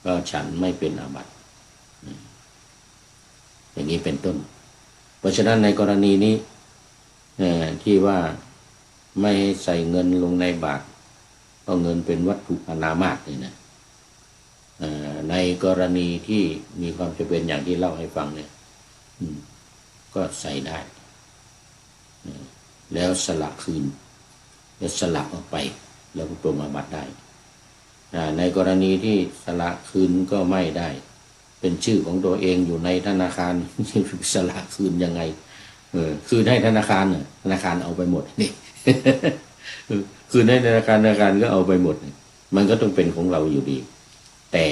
Speaker 1: ก็ฉันไม่เป็นอาบัติอย่างนี้เป็นต้นเพราะฉะนั้นในกรณีนี้ที่ว่าไม่ให้ใส่เงินลงในบาตรเพราะเงินเป็นวัตถุอนามาตนี่นะในกรณีที่มีความจำเป็นอย่างที่เล่าให้ฟังเนี่ยก็ใส่ได้แล้วสละคืนแล้วสละออกไปแล้วก็ปรงอาบัติได้ในกรณีที่สละคืนก็ไม่ได้เป็นชื่อของตัวเองอยู่ในธนาคารสละคืนยังไงคืนให้ธนาคารธนาคารเอาไปหมดนี่ คืนให้ธนาคารก็เอาไปหมดมันก็ต้องเป็นของเราอยู่ดีแต่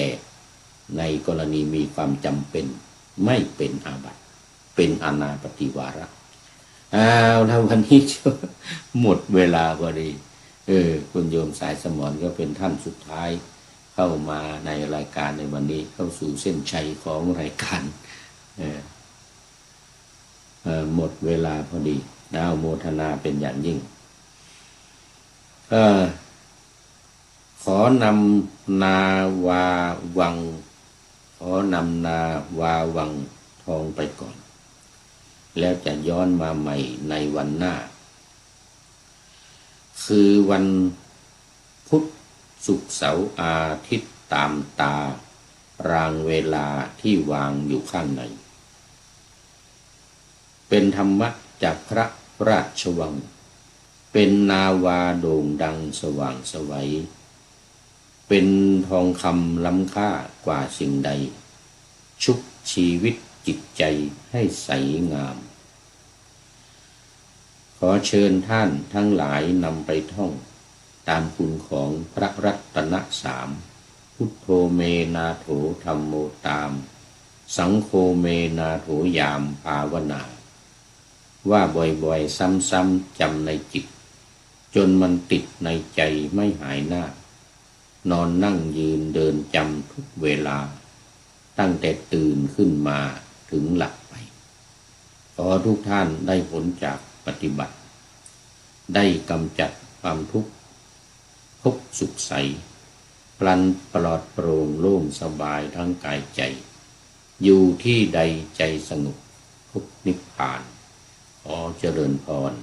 Speaker 1: ในกรณีมีความจำเป็นไม่เป็นอาบัติเป็นอนาปฏิวาระถ้าวันนี้หมดเวลาพอดีคุณโยมสายสมรก็เป็นท่านสุดท้ายเข้ามาในรายการในวันนี้เข้าสู่เส้นชัยของรายการหมดเวลาพอดีอนุโมทนาเป็นอย่างยิ่งขอนำนาวาวังทองไปก่อนแล้วจะย้อนมาใหม่ในวันหน้าคือวันพุธศุกร์เสาร์อาทิตย์ตามตารางเวลาที่วางอยู่ข้างในเป็นธรรมะจากพระราชวังเป็นนาวาโด่งดังสว่างไสวเป็นทองคำล้ำค่ากว่าสิ่งใดชุบชีวิตจิตใจให้ใสงามขอเชิญท่านทั้งหลายนำไปท่องตามคุณของพระรัตนสามพุทโธเมนาโถธัมโมตามสังโฆเมนาโถยามภาวนาว่าบ่อยๆซ้ำๆจำในจิตจนมันติดในใจไม่หายหน้านอนนั่งยืนเดินจำทุกเวลาตั้งแต่ตื่นขึ้นมาถึงหลับไปขอทุกท่านได้ผลจากปฏิบัติได้กำจัดความทุกข์พบสุขใสพลันปลอดโปร่งโล่งสบายทั้งกายใจอยู่ที่ใดใจสงบพบนิพพานขอเจริญพร